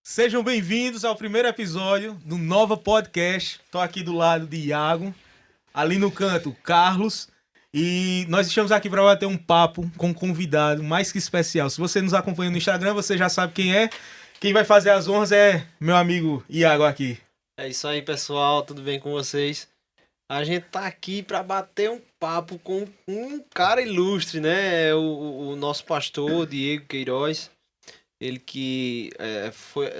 Sejam bem-vindos ao primeiro episódio do Nova Podcast. Estou aqui do lado de Iago, ali no canto, Carlos. E nós estamos aqui para bater um papo com um convidado mais que especial. Se você nos acompanha no Instagram, você já sabe quem é. Quem vai fazer as honras é meu amigo Iago aqui. É isso aí, pessoal. Tudo bem com vocês? A gente tá aqui para bater um papo com um cara ilustre, né? O nosso pastor, Diego Queiroz. Ele que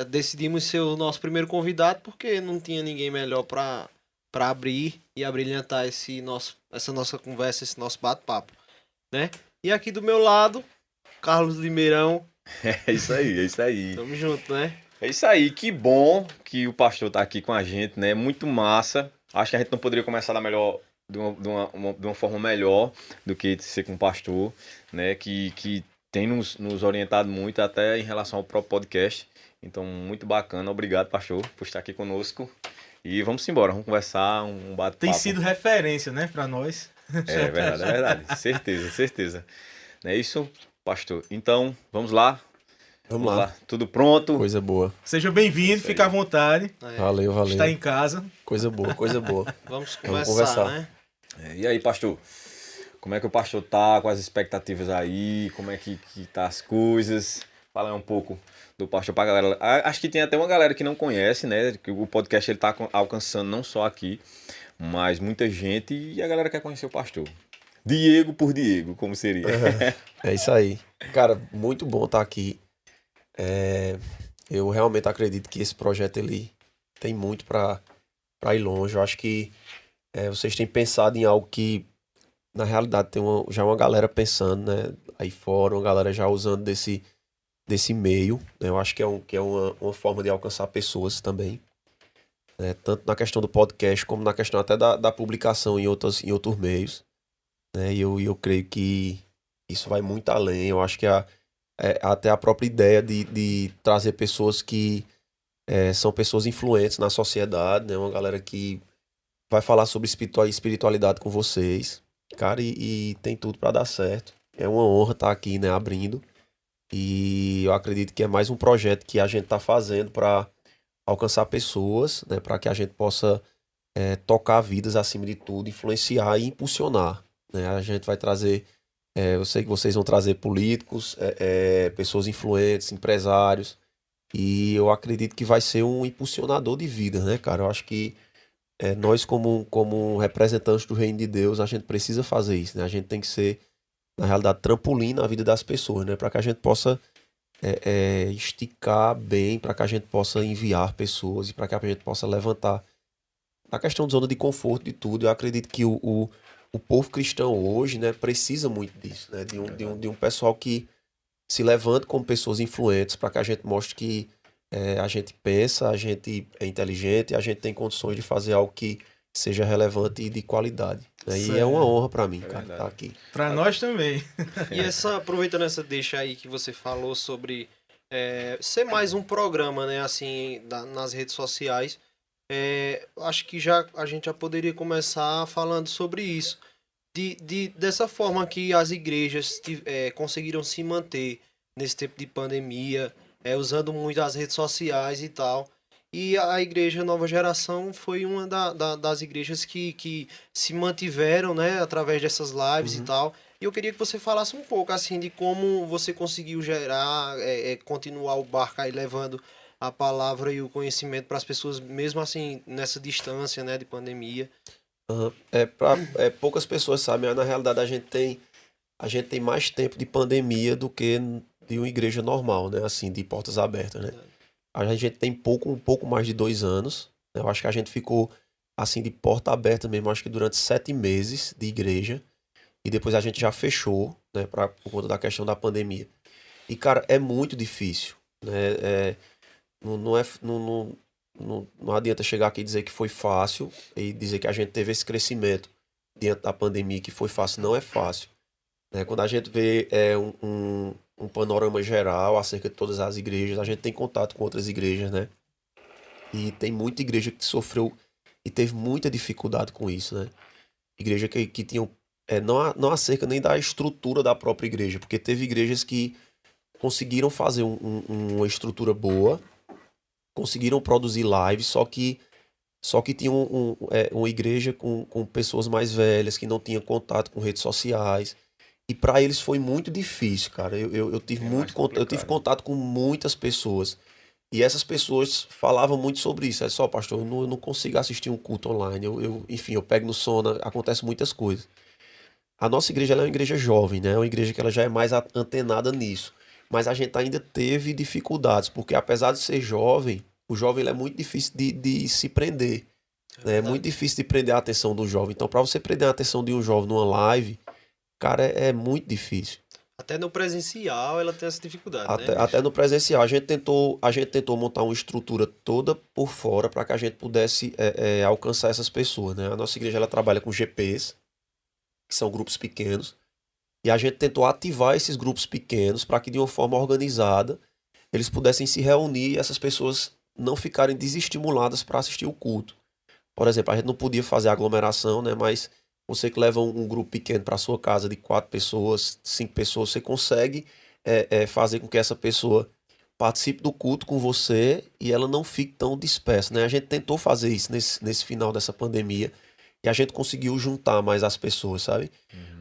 decidimos ser o nosso primeiro convidado porque não tinha ninguém melhor para abrir e abrilhantar essa nossa conversa, esse nosso bate-papo, né? E aqui do meu lado, Carlos Limeirão. É isso aí, é isso aí. Tamo junto, né? É isso aí, que bom que o pastor tá aqui com a gente, né? Muito massa. Acho que a gente não poderia começar de uma forma melhor do que ser com o pastor, né? Que tem nos orientado muito até em relação ao próprio podcast. Então, muito bacana. Obrigado, pastor, por estar aqui conosco. E vamos embora, vamos conversar, um bate-papo. Tem sido referência, né, para nós. É verdade, é verdade. Certeza, certeza. Não é isso, pastor? Então, vamos lá. Vamos lá. Tudo pronto? Coisa boa. Seja bem-vindo, fique à vontade. Valeu, valeu. Está em casa. Coisa boa, coisa boa. Vamos Vamos conversar, conversar. né? E aí, pastor? Como é que o pastor tá? Quais as expectativas aí? Como é que tá as coisas? Fala aí um pouco do pastor pra galera. Acho que tem até uma galera que não conhece, né? Que o podcast ele tá alcançando não só aqui, mas muita gente e a galera quer conhecer o pastor. Diego por Diego, como seria? É isso aí. Cara, muito bom estar aqui. Eu realmente acredito que esse projeto ele tem muito para ir longe. Eu acho que vocês têm pensado em algo que, na realidade, tem já uma galera pensando, né? Aí fora, uma galera já usando desse meio, né? Eu acho que é uma forma de alcançar pessoas também. Né? Tanto na questão do podcast, como na questão até da publicação em outros meios. Né? E eu creio que isso vai muito além. Eu acho que até a própria ideia de trazer pessoas que são pessoas influentes na sociedade, né? Uma galera que vai falar sobre espiritualidade com vocês, cara, e tem tudo para dar certo. É uma honra estar aqui, né, abrindo. E eu acredito que é mais um projeto que a gente está fazendo para alcançar pessoas, né, para que a gente possa tocar vidas acima de tudo, influenciar e impulsionar. Né? A gente vai trazer, eu sei que vocês vão trazer políticos, pessoas influentes, empresários, e eu acredito que vai ser um impulsionador de vida, né, cara? Eu acho que nós, como representantes do reino de Deus, a gente precisa fazer isso, né? A gente tem que ser, na realidade, trampolim na vida das pessoas, né? Para que a gente possa esticar bem, para que a gente possa enviar pessoas e para que a gente possa levantar a questão de zona de conforto de tudo. Eu acredito que o povo cristão hoje, né, precisa muito disso, né? De um pessoal que se levante como pessoas influentes para que a gente mostre que a gente pensa, a gente é inteligente, a gente tem condições de fazer algo que seja relevante e de qualidade. Né? E é uma honra para mim, cara, estar aqui. Para nós também. E aproveitando essa deixa aí que você falou sobre ser mais um programa, né, assim, nas redes sociais, acho que a gente já poderia começar falando sobre isso. Dessa forma que as igrejas conseguiram se manter nesse tempo de pandemia, usando muito as redes sociais e tal. E a igreja Nova Geração foi uma das igrejas que se mantiveram, né, através dessas lives e tal. E eu queria que você falasse um pouco assim de como você conseguiu gerar, continuar o barco aí levando a palavra e o conhecimento para as pessoas, mesmo assim, nessa distância, né, de pandemia. Uhum. Poucas pessoas sabem, mas na realidade a gente tem mais tempo de pandemia do que de uma igreja normal, né? Assim, de portas abertas, né? A gente tem um pouco mais de 2 anos. Né? Eu acho que a gente ficou assim de porta aberta mesmo, acho que durante 7 meses de igreja. E depois a gente já fechou, né? Por conta da questão da pandemia. E, cara, é muito difícil, né? Não adianta chegar aqui e dizer que foi fácil e dizer que a gente teve esse crescimento diante da pandemia, que foi fácil. Não é fácil. Né? Quando a gente vê um panorama geral acerca de todas as igrejas, a gente tem contato com outras igrejas, né? E tem muita igreja que sofreu e teve muita dificuldade com isso, né? Igreja que tinham, não acerca nem da estrutura da própria igreja, porque teve igrejas que conseguiram fazer uma estrutura boa, conseguiram produzir lives, só que tinha uma igreja com pessoas mais velhas, que não tinham contato com redes sociais. E para eles foi muito difícil, cara. Eu tive eu tive contato com muitas pessoas. E essas pessoas falavam muito sobre isso. É só, pastor, eu não consigo assistir um culto online. Enfim, eu pego no sono, acontece muitas coisas. A nossa igreja ela é uma igreja jovem, né? É uma igreja que ela já é mais antenada nisso. Mas a gente ainda teve dificuldades, porque apesar de ser jovem, o jovem ele é muito difícil de se prender. Né? É muito difícil de prender a atenção do jovem. Então, para você prender a atenção de um jovem numa live, cara, é muito difícil. Até no presencial ela tem essa dificuldade, né? Até no presencial. A gente tentou montar uma estrutura toda por fora para que a gente pudesse alcançar essas pessoas, né? A nossa igreja ela trabalha com GPs, que são grupos pequenos, e a gente tentou ativar esses grupos pequenos para que de uma forma organizada eles pudessem se reunir e essas pessoas não ficarem desestimuladas para assistir o culto. Por exemplo, a gente não podia fazer aglomeração, né? Mas você que leva um grupo pequeno para sua casa de 4 pessoas, 5 pessoas, você consegue fazer com que essa pessoa participe do culto com você e ela não fique tão dispersa, né? A gente tentou fazer isso nesse final dessa pandemia e a gente conseguiu juntar mais as pessoas, sabe?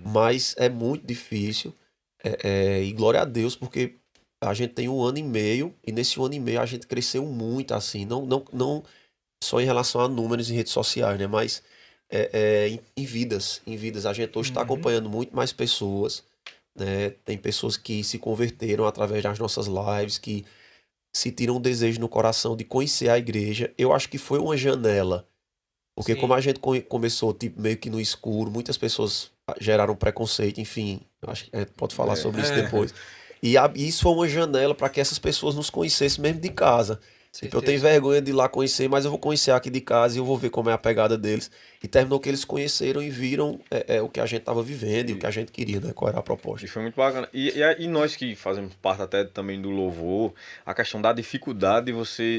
Mas é muito difícil e glória a Deus, porque a gente tem 1 ano e meio e nesse 1 ano e meio a gente cresceu muito, assim, não só em relação a números em redes sociais, né? Mas em vidas. A gente hoje está acompanhando muito mais pessoas, né? Tem pessoas que se converteram através das nossas lives, que se tiram um desejo no coração de conhecer a igreja. Eu acho que foi uma janela, porque Sim. como a gente começou tipo, meio que no escuro, muitas pessoas geraram preconceito, enfim, acho que a gente pode falar sobre isso depois. E isso foi uma janela para que essas pessoas nos conhecessem mesmo de casa. Tipo, eu tenho vergonha de ir lá conhecer, mas eu vou conhecer aqui de casa e eu vou ver como é a pegada deles. E terminou que eles conheceram e viram o que a gente estava vivendo e o que a gente queria, né? Qual era a proposta. E foi muito bacana. E nós que fazemos parte até também do louvor, a questão da dificuldade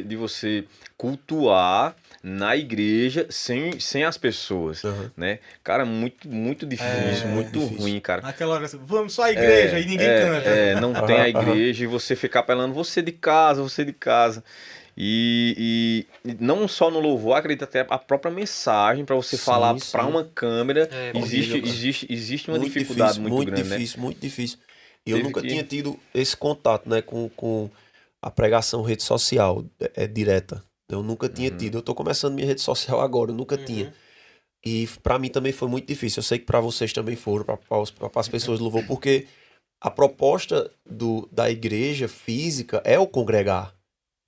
de você cultuar na igreja sem as pessoas, né? Cara, muito difícil, muito difícil. ruim, cara. Naquela hora, vamos só à igreja e ninguém canta. Não tem a igreja e você ficar apelando, você de casa. E não só no louvor, acredito até a própria mensagem para você falar para uma câmera, existe uma dificuldade muito grande, né? Muito difícil. E eu nunca tinha tido esse contato, né, com a pregação rede social direta. Eu nunca tinha tido. Eu tô começando minha rede social agora, eu nunca tinha. E para mim também foi muito difícil. Eu sei que para vocês também foram, para as pessoas do louvor, porque a proposta da igreja física é o congregar.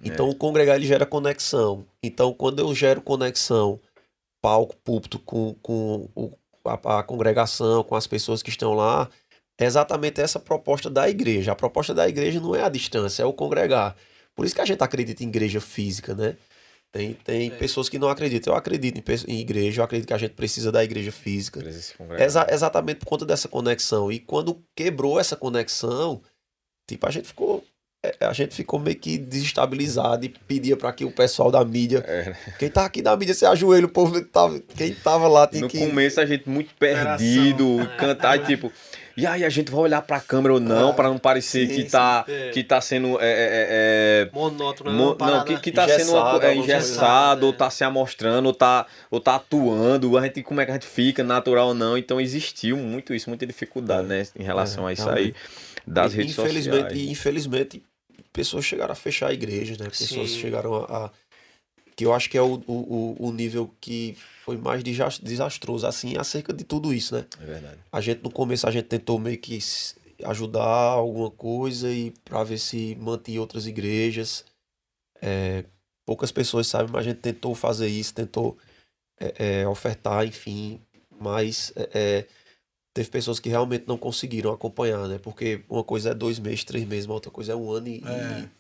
Então, o congregar ele gera conexão. Então, quando eu gero conexão, palco, púlpito, com a congregação, com as pessoas que estão lá, é exatamente essa proposta da igreja. A proposta da igreja não é a distância, é o congregar. Por isso que a gente acredita em igreja física, né? Tem pessoas que não acreditam. Eu acredito em igreja, eu acredito que a gente precisa da igreja física. Exatamente por conta dessa conexão. E quando quebrou essa conexão, tipo, a gente ficou meio que desestabilizado e pedia para que o pessoal da mídia... Quem tá aqui da mídia, se ajoelha, o povo quem tava lá tem que... No começo a gente muito perdido, cantar e tipo... E aí a gente vai olhar pra câmera ou não, para não parecer que tá sendo... monótono, não, que tá sendo engessado, ou tá se amostrando, ou tá atuando, como é que a gente fica, natural ou não. Então existiu muito isso, muita dificuldade, né, em relação a isso aí, das redes sociais. E infelizmente, pessoas chegaram a fechar a igreja, né? Pessoas chegaram a que eu acho que é o nível que foi mais desastroso, assim, acerca de tudo isso, né? É verdade. No começo, a gente tentou meio que ajudar alguma coisa e para ver se mantinha outras igrejas. Poucas pessoas sabem, mas a gente tentou fazer isso, tentou ofertar, enfim, mas teve pessoas que realmente não conseguiram acompanhar, né? Porque uma coisa é 2 meses, 3 meses, uma outra coisa é 1 ano e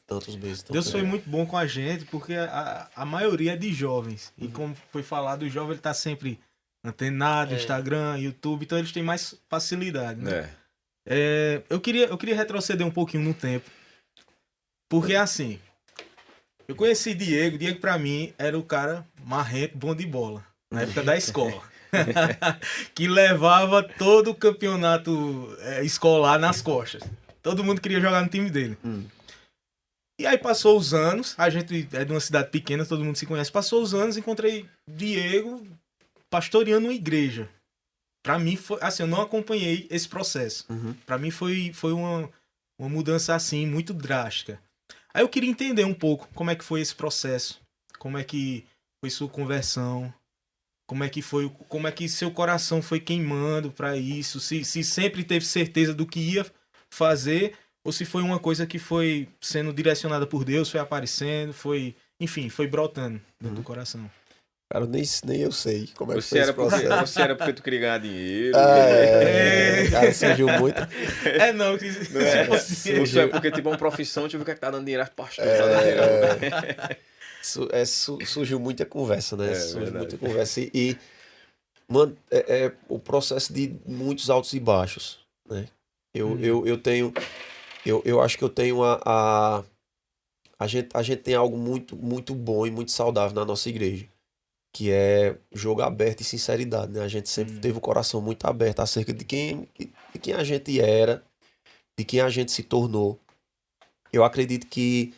tantos meses. Deus foi muito bom com a gente, porque a maioria é de jovens. E como foi falado, o jovem ele tá sempre antenado, Instagram, YouTube, então eles têm mais facilidade, né? Eu queria retroceder um pouquinho no tempo. Porque assim, eu conheci Diego pra mim era o cara marrento, bom de bola, na época da escola. Que levava todo o campeonato escolar nas costas. Todo mundo queria jogar no time dele. E aí passou os anos, a gente é de uma cidade pequena, todo mundo se conhece. Passou os anos, encontrei Diego pastoreando uma igreja. Pra mim, foi assim, eu não acompanhei esse processo. Uhum. Pra mim foi uma mudança assim, muito drástica. Aí eu queria entender um pouco como é que foi esse processo, como é que foi sua conversão, como é que seu coração foi queimando pra isso, se sempre teve certeza do que ia fazer, ou se foi uma coisa que foi sendo direcionada por Deus, foi aparecendo, enfim, foi brotando dentro do coração. Cara, nem eu sei como é que Você foi era, esse processo. você era porque tu queria ganhar dinheiro. Cara, surgiu muito. Não, se fosse... Ou é porque, tipo, é uma profissão, tipo, que tá dando dinheiro às pastor. Tá dando dinheiro. Surgiu muita conversa, né? Surgiu verdade. muita conversa. Mano, o processo de muitos altos e baixos, né? Eu acho que eu tenho a gente tem algo muito, muito bom e muito saudável na nossa igreja, que é jogo aberto e sinceridade, né? A gente sempre teve o coração muito aberto acerca de quem a gente era, de quem a gente se tornou. Eu acredito que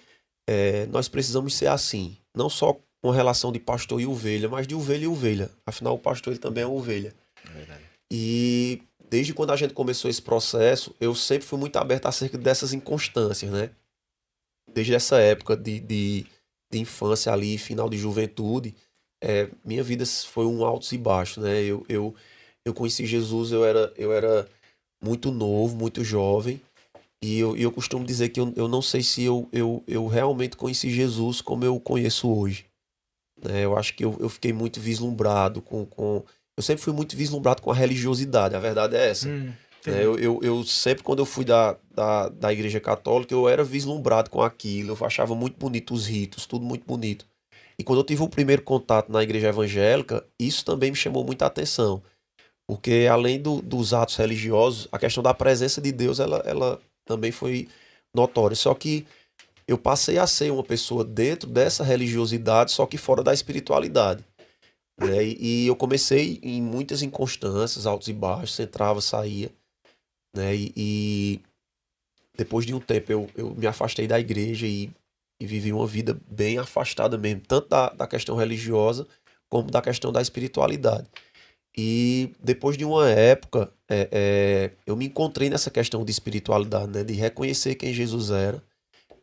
nós precisamos ser assim, não só com relação de pastor e ovelha, mas de ovelha e ovelha. Afinal, o pastor ele também é uma ovelha. Verdade. E desde quando a gente começou esse processo, eu sempre fui muito aberto acerca dessas inconstâncias, né? Desde essa época de infância ali, final de juventude, minha vida foi um altos e baixos, né? Eu conheci Jesus, eu era muito novo, muito jovem, e eu costumo dizer que eu não sei se eu realmente conheci Jesus como eu conheço hoje, né? Eu acho que eu fiquei muito vislumbrado eu sempre fui muito vislumbrado com a religiosidade, a verdade é essa. Né? Eu sempre, quando eu fui da igreja católica, eu era vislumbrado com aquilo, eu achava muito bonito os ritos, tudo muito bonito. E quando eu tive o primeiro contato na igreja evangélica, isso também me chamou muita atenção. Porque além dos atos religiosos, a questão da presença de Deus, ela também foi notória. Só que eu passei a ser uma pessoa dentro dessa religiosidade, só que fora da espiritualidade. Né? E eu comecei em muitas inconstâncias, altos e baixos, entrava, saía. Né? E depois de um tempo eu me afastei da igreja e vivi uma vida bem afastada mesmo, tanto da questão religiosa como da questão da espiritualidade. E depois de uma época, eu me encontrei nessa questão de espiritualidade, né? De reconhecer quem Jesus era,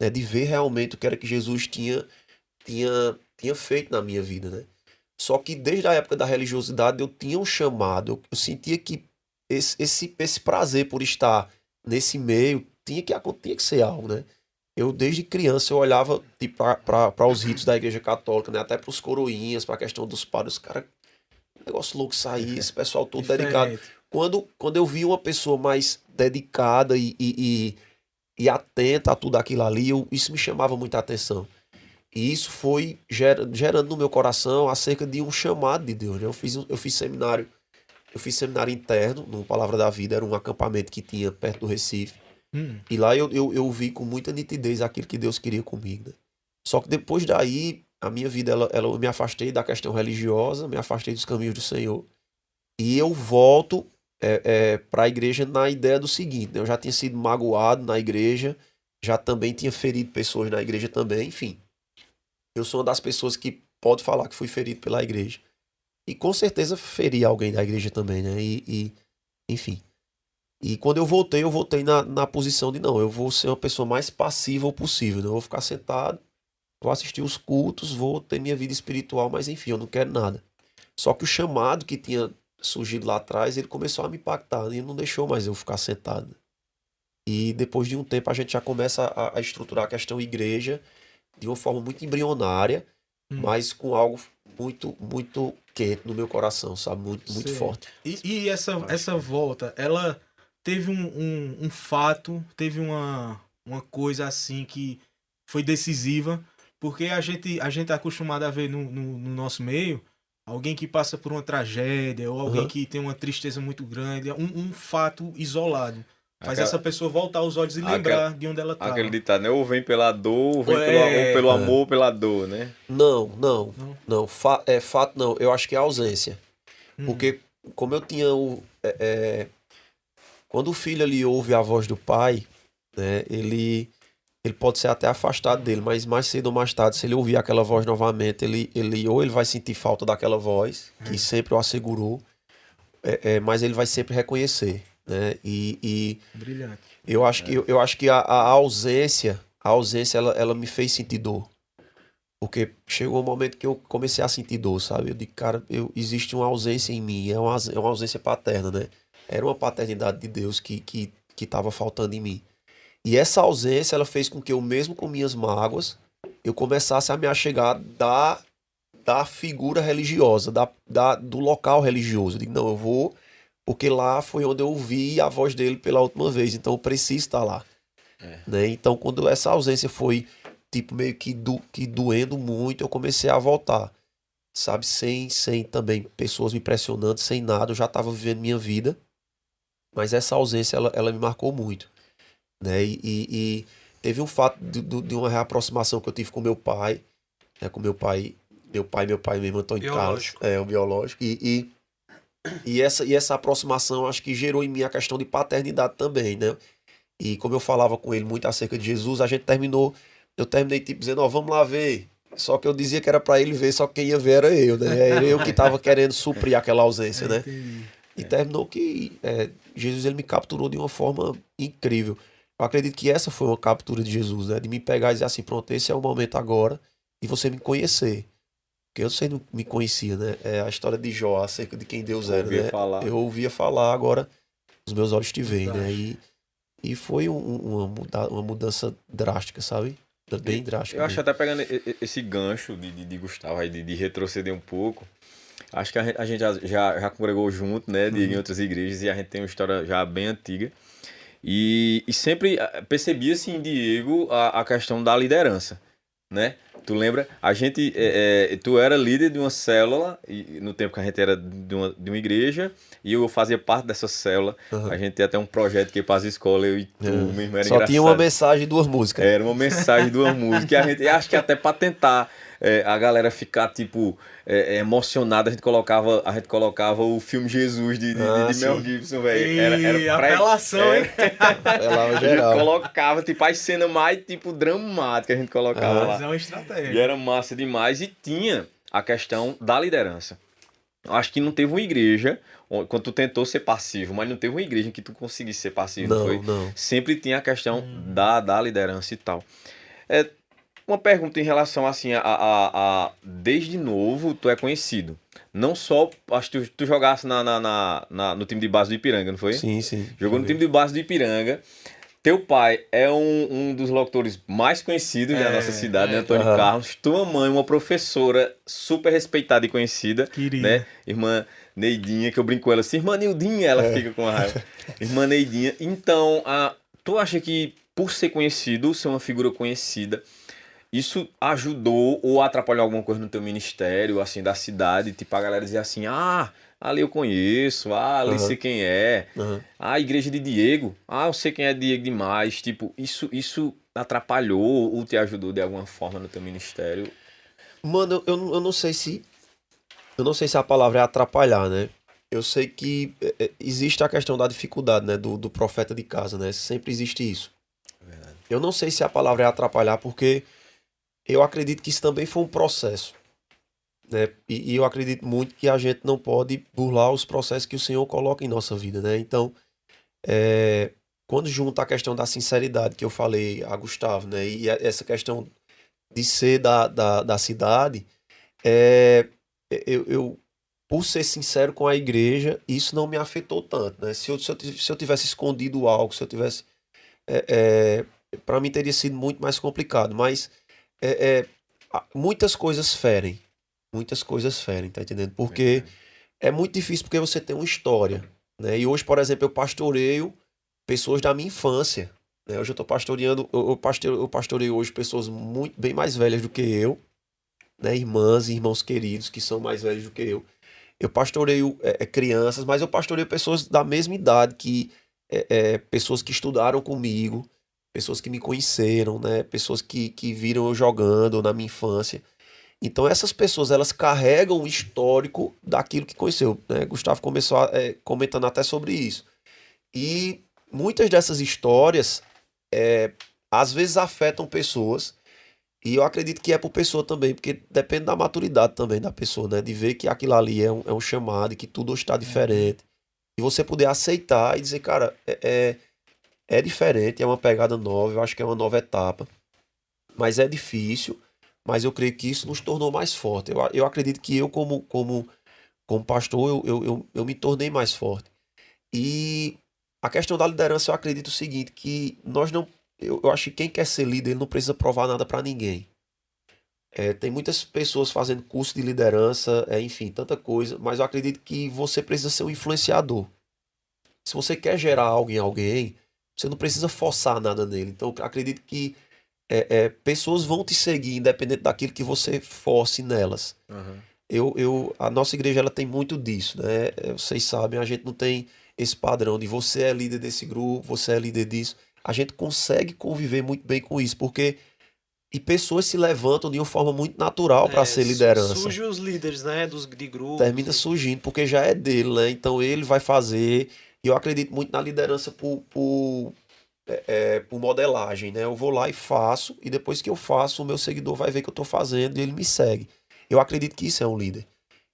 né? De ver realmente o que era que Jesus tinha feito na minha vida, né? Só que desde a época da religiosidade eu tinha um chamado, eu sentia que esse prazer por estar nesse meio tinha que ser algo, né? Eu, desde criança, eu olhava para os ritos da igreja católica, né? Até para os coroinhas, para a questão dos padres. Cara, negócio louco sair, esse pessoal todo dedicado. Quando eu vi uma pessoa mais dedicada e atenta a tudo aquilo ali, isso me chamava muita atenção. E isso foi gerando no meu coração acerca de um chamado de Deus, né? Eu fiz seminário interno, no Palavra da Vida, era um acampamento que tinha perto do Recife. E lá eu vi com muita nitidez aquilo que Deus queria comigo, né? Só que depois daí, a minha vida, eu me afastei da questão religiosa, me afastei dos caminhos do Senhor. E eu volto para a igreja na ideia do seguinte, né? Eu já tinha sido magoado na igreja, já também tinha ferido pessoas na igreja também, enfim. Eu sou uma das pessoas que pode falar que fui ferido pela igreja. E com certeza feri alguém da igreja também, né? Enfim. E quando eu voltei na posição de não, eu vou ser uma pessoa mais passiva possível, né? Eu vou ficar sentado, vou assistir os cultos, vou ter minha vida espiritual, mas enfim, eu não quero nada. Só que o chamado que tinha surgido lá atrás, ele começou a me impactar, né? E não deixou mais eu ficar sentado. E depois de um tempo a gente já começa a estruturar a questão igreja de uma forma muito embrionária, mas com algo muito, muito quente no meu coração, sabe? Muito, muito forte. E essa volta, ela teve um fato, teve uma coisa assim que foi decisiva, porque a gente é acostumado a ver no nosso meio alguém que passa por uma tragédia ou alguém que tem uma tristeza muito grande, um fato isolado. Faz essa pessoa voltar os olhos e lembrar de onde ela estava. Aquele ditado, né? Ou vem pela dor, ou vem pelo amor, ou pela dor, né? Não. Fato não. Eu acho que é ausência. Porque como eu tinha quando o filho ali ouve a voz do pai, né? Ele ele pode ser até afastado dele, mas mais cedo ou mais tarde, se ele ouvir aquela voz novamente, ou ele vai sentir falta daquela voz, que sempre o assegurou, mas ele vai sempre reconhecer, né? Brilhante. Eu acho que a ausência ela me fez sentir dor. Porque chegou um momento que eu comecei a sentir dor, sabe? Eu digo, cara, existe uma ausência em mim, é uma ausência paterna, né? Era uma paternidade de Deus que estava faltando em mim. E essa ausência, ela fez com que eu, mesmo com minhas mágoas, eu começasse a me achegar da figura religiosa, do local religioso. Eu digo, não, eu vou, porque lá foi onde eu ouvi a voz dele pela última vez, então eu preciso estar lá. Né? Então, quando essa ausência foi, tipo, meio que doendo muito, eu comecei a voltar, sabe? Sem também pessoas me pressionando, sem nada, eu já estava vivendo minha vida, mas essa ausência, ela me marcou muito. Né? E teve um fato de uma reaproximação que eu tive com meu pai, né? Com meu pai mesmo, Antônio Carlos, o biológico, e essa aproximação acho que gerou em mim a questão de paternidade também, né? E como eu falava com ele muito acerca de Jesus, eu terminei tipo dizendo, vamos lá ver, só que eu dizia que era para ele ver, só que quem ia ver era eu, né? Era eu que estava querendo suprir aquela ausência, né? E terminou que Jesus, ele me capturou de uma forma incrível. Eu acredito que essa foi uma captura de Jesus, né? De me pegar e dizer assim, pronto, esse é o momento agora de você me conhecer. Porque eu sei não me conhecia, né? É a história de Jó, acerca de quem Deus era, né? Eu ouvia falar, agora os meus olhos te veem, né? E foi uma mudança drástica, sabe? Bem drástica. Eu acho até pegando esse gancho de Gustavo aí, de retroceder um pouco. Acho que a gente já congregou junto, né? Em outras igrejas, e a gente tem uma história já bem antiga. E sempre percebia-se em Diego a questão da liderança, né? Tu lembra? A gente, tu era líder de uma célula, e no tempo que a gente era de uma igreja, e eu fazia parte dessa célula. A gente tinha até um projeto que ia para as escolas, eu e tu, mesmo, era Só engraçado. tinha uma mensagem e 2 músicas. Era uma mensagem de uma música, e a gente, acho que até para tentar a galera ficar, tipo, emocionada, a gente colocava o filme Jesus de Mel Gibson, velho. Era apelação, hein? Apelava geral. A gente colocava, tipo, as cenas mais, tipo, dramáticas, a gente colocava lá. Mas é uma estratégia. E era massa demais, e tinha a questão da liderança. Eu acho que não teve uma igreja, quando tu tentou ser passivo, mas não teve uma igreja em que tu conseguisse ser passivo, não foi? Não. Sempre tinha a questão da liderança e tal. Uma pergunta em relação, assim, desde novo tu é conhecido. Não só, acho que tu jogasse no time de base do Ipiranga, não foi? Sim. Jogou no time de base do Ipiranga. Teu pai é um dos locutores mais conhecidos da nossa cidade, né, Antônio Carlos. Tua mãe, uma professora super respeitada e conhecida, Querida. né? Irmã Neidinha, que eu brinco com ela assim, irmã Nildinha, ela fica com raiva. Irmã Neidinha. Então, tu acha que por ser conhecido, ser uma figura conhecida, isso ajudou ou atrapalhou alguma coisa no teu ministério, assim, da cidade? Tipo, a galera dizia assim, ali eu conheço, ali sei quem é. A igreja de Diego, eu sei quem é Diego demais. Tipo, isso atrapalhou ou te ajudou de alguma forma no teu ministério? Mano, eu não sei se a palavra é atrapalhar, né? Eu sei que existe a questão da dificuldade, né? Do profeta de casa, né? Sempre existe isso. Verdade. Eu não sei se a palavra é atrapalhar, porque eu acredito que isso também foi um processo, né? E eu acredito muito que a gente não pode burlar os processos que o Senhor coloca em nossa vida, né? Então, quando junta a questão da sinceridade que eu falei a Gustavo, né? E essa questão de ser da cidade, eu por ser sincero com a igreja, isso não me afetou tanto, né? Se eu tivesse escondido algo, se eu tivesse... para mim teria sido muito mais complicado, mas muitas coisas ferem, tá entendendo? Porque é muito difícil, porque você tem uma história, né? E hoje, por exemplo, eu pastoreio pessoas da minha infância, né? Hoje eu tô pastoreando, eu pastoreio hoje pessoas bem mais velhas do que eu, né? Irmãs e irmãos queridos que são mais velhos do que eu. Eu pastoreio crianças, mas eu pastoreio pessoas da mesma idade, pessoas que estudaram comigo, pessoas que me conheceram, né? Pessoas que viram eu jogando na minha infância. Então essas pessoas, elas carregam o histórico daquilo que conheceu, né? Gustavo começou comentando até sobre isso. E muitas dessas histórias às vezes afetam pessoas, e eu acredito que é por pessoa também, porque depende da maturidade também da pessoa, né? De ver que aquilo ali é um chamado e que tudo está diferente. E você poder aceitar e dizer, cara, é diferente, é uma pegada nova, eu acho que é uma nova etapa, mas é difícil, mas eu creio que isso nos tornou mais forte. Eu acredito que eu, como pastor, eu me tornei mais forte. E a questão da liderança, eu acredito o seguinte, que nós não... Eu acho que quem quer ser líder, ele não precisa provar nada para ninguém. Tem muitas pessoas fazendo curso de liderança, enfim, tanta coisa, mas eu acredito que você precisa ser um influenciador. Se você quer gerar algo em alguém, você não precisa forçar nada nele. Então, eu acredito que pessoas vão te seguir, independente daquilo que você force nelas. A nossa igreja ela tem muito disso, né? Vocês sabem, a gente não tem esse padrão de você é líder desse grupo, você é líder disso. A gente consegue conviver muito bem com isso, porque pessoas se levantam de uma forma muito natural para ser liderança. Surgem os líderes, né, de grupos. Termina surgindo, porque já é dele, né? Então ele vai fazer. E eu acredito muito na liderança por modelagem, né? Eu vou lá e faço, e depois que eu faço, o meu seguidor vai ver que eu estou fazendo e ele me segue. Eu acredito que isso é um líder.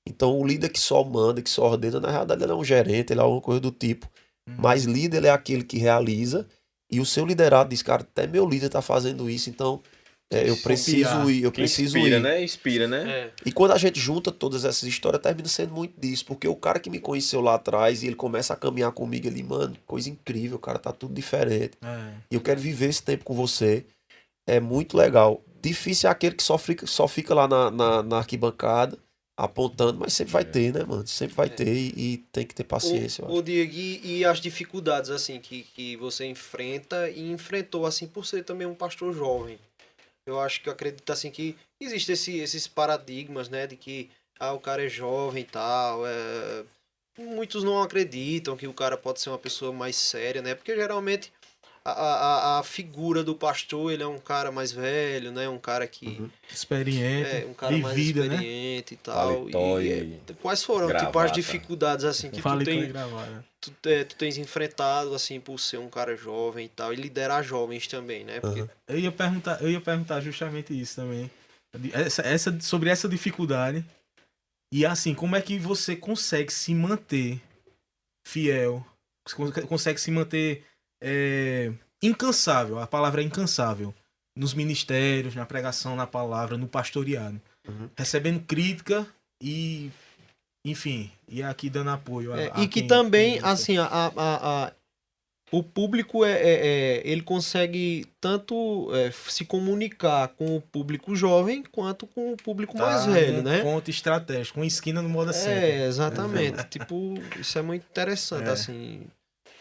Então, o líder que só manda, que só ordena, na realidade ele é um gerente, ele é alguma coisa do tipo. Mas líder é aquele que realiza, e o seu liderado diz, cara, até meu líder está fazendo isso, então eu preciso ir, eu preciso inspira, ir. né? Inspira, né? E quando a gente junta todas essas histórias, termina sendo muito disso, porque o cara que me conheceu lá atrás, e ele começa a caminhar comigo ali, mano, coisa incrível, cara, tá tudo diferente. E eu quero viver esse tempo com você. É muito legal. Difícil é aquele que só fica lá na arquibancada, apontando, mas sempre vai ter, né, mano? Sempre vai ter e tem que ter paciência. O Diego, e as dificuldades, assim, que você enfrenta e enfrentou, assim, por ser também um pastor jovem. Eu acho que eu acredito, assim, que existem esses paradigmas, né, de que o cara é jovem e tal, muitos não acreditam que o cara pode ser uma pessoa mais séria, né, porque geralmente a figura do pastor, ele é um cara mais velho, né? Um cara que... experiente, um cara mais vida, experiente, né? E tal. Paletó quais foram, gravata. tipo, as dificuldades, assim, que Gravata. tu tens enfrentado, assim, por ser um cara jovem e tal, e liderar jovens também, né? Porque... Eu ia perguntar justamente isso também. Sobre essa dificuldade. E assim, como é que você consegue se manter fiel? Consegue se manter incansável? A palavra é incansável. Nos ministérios, na pregação, na palavra, no pastoreado. Recebendo crítica e... Enfim, e aqui dando apoio. E que também, assim, o público ele consegue tanto se comunicar com o público jovem quanto com o público mais velho, né? Ponto estratégico, uma esquina no modo certo. Exatamente. Tipo, isso é muito interessante, assim.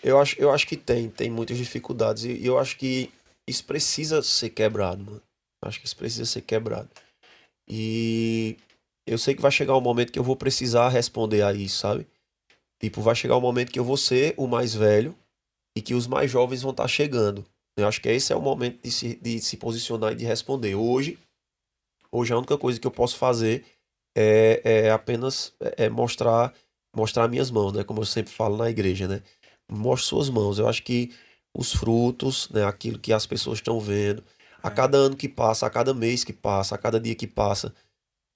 Eu acho que tem muitas dificuldades e eu acho que isso precisa ser quebrado, mano. Acho que isso precisa ser quebrado. E eu sei que vai chegar um momento que eu vou precisar responder a isso, sabe? Tipo, vai chegar um momento que eu vou ser o mais velho e que os mais jovens vão estar chegando. Eu acho que esse é o momento de se posicionar e de responder. Hoje a única coisa que eu posso fazer é apenas mostrar minhas mãos, né? Como eu sempre falo na igreja, né? Mostre suas mãos. Eu acho que os frutos, né? Aquilo que as pessoas estão vendo, a cada ano que passa, a cada mês que passa, a cada dia que passa,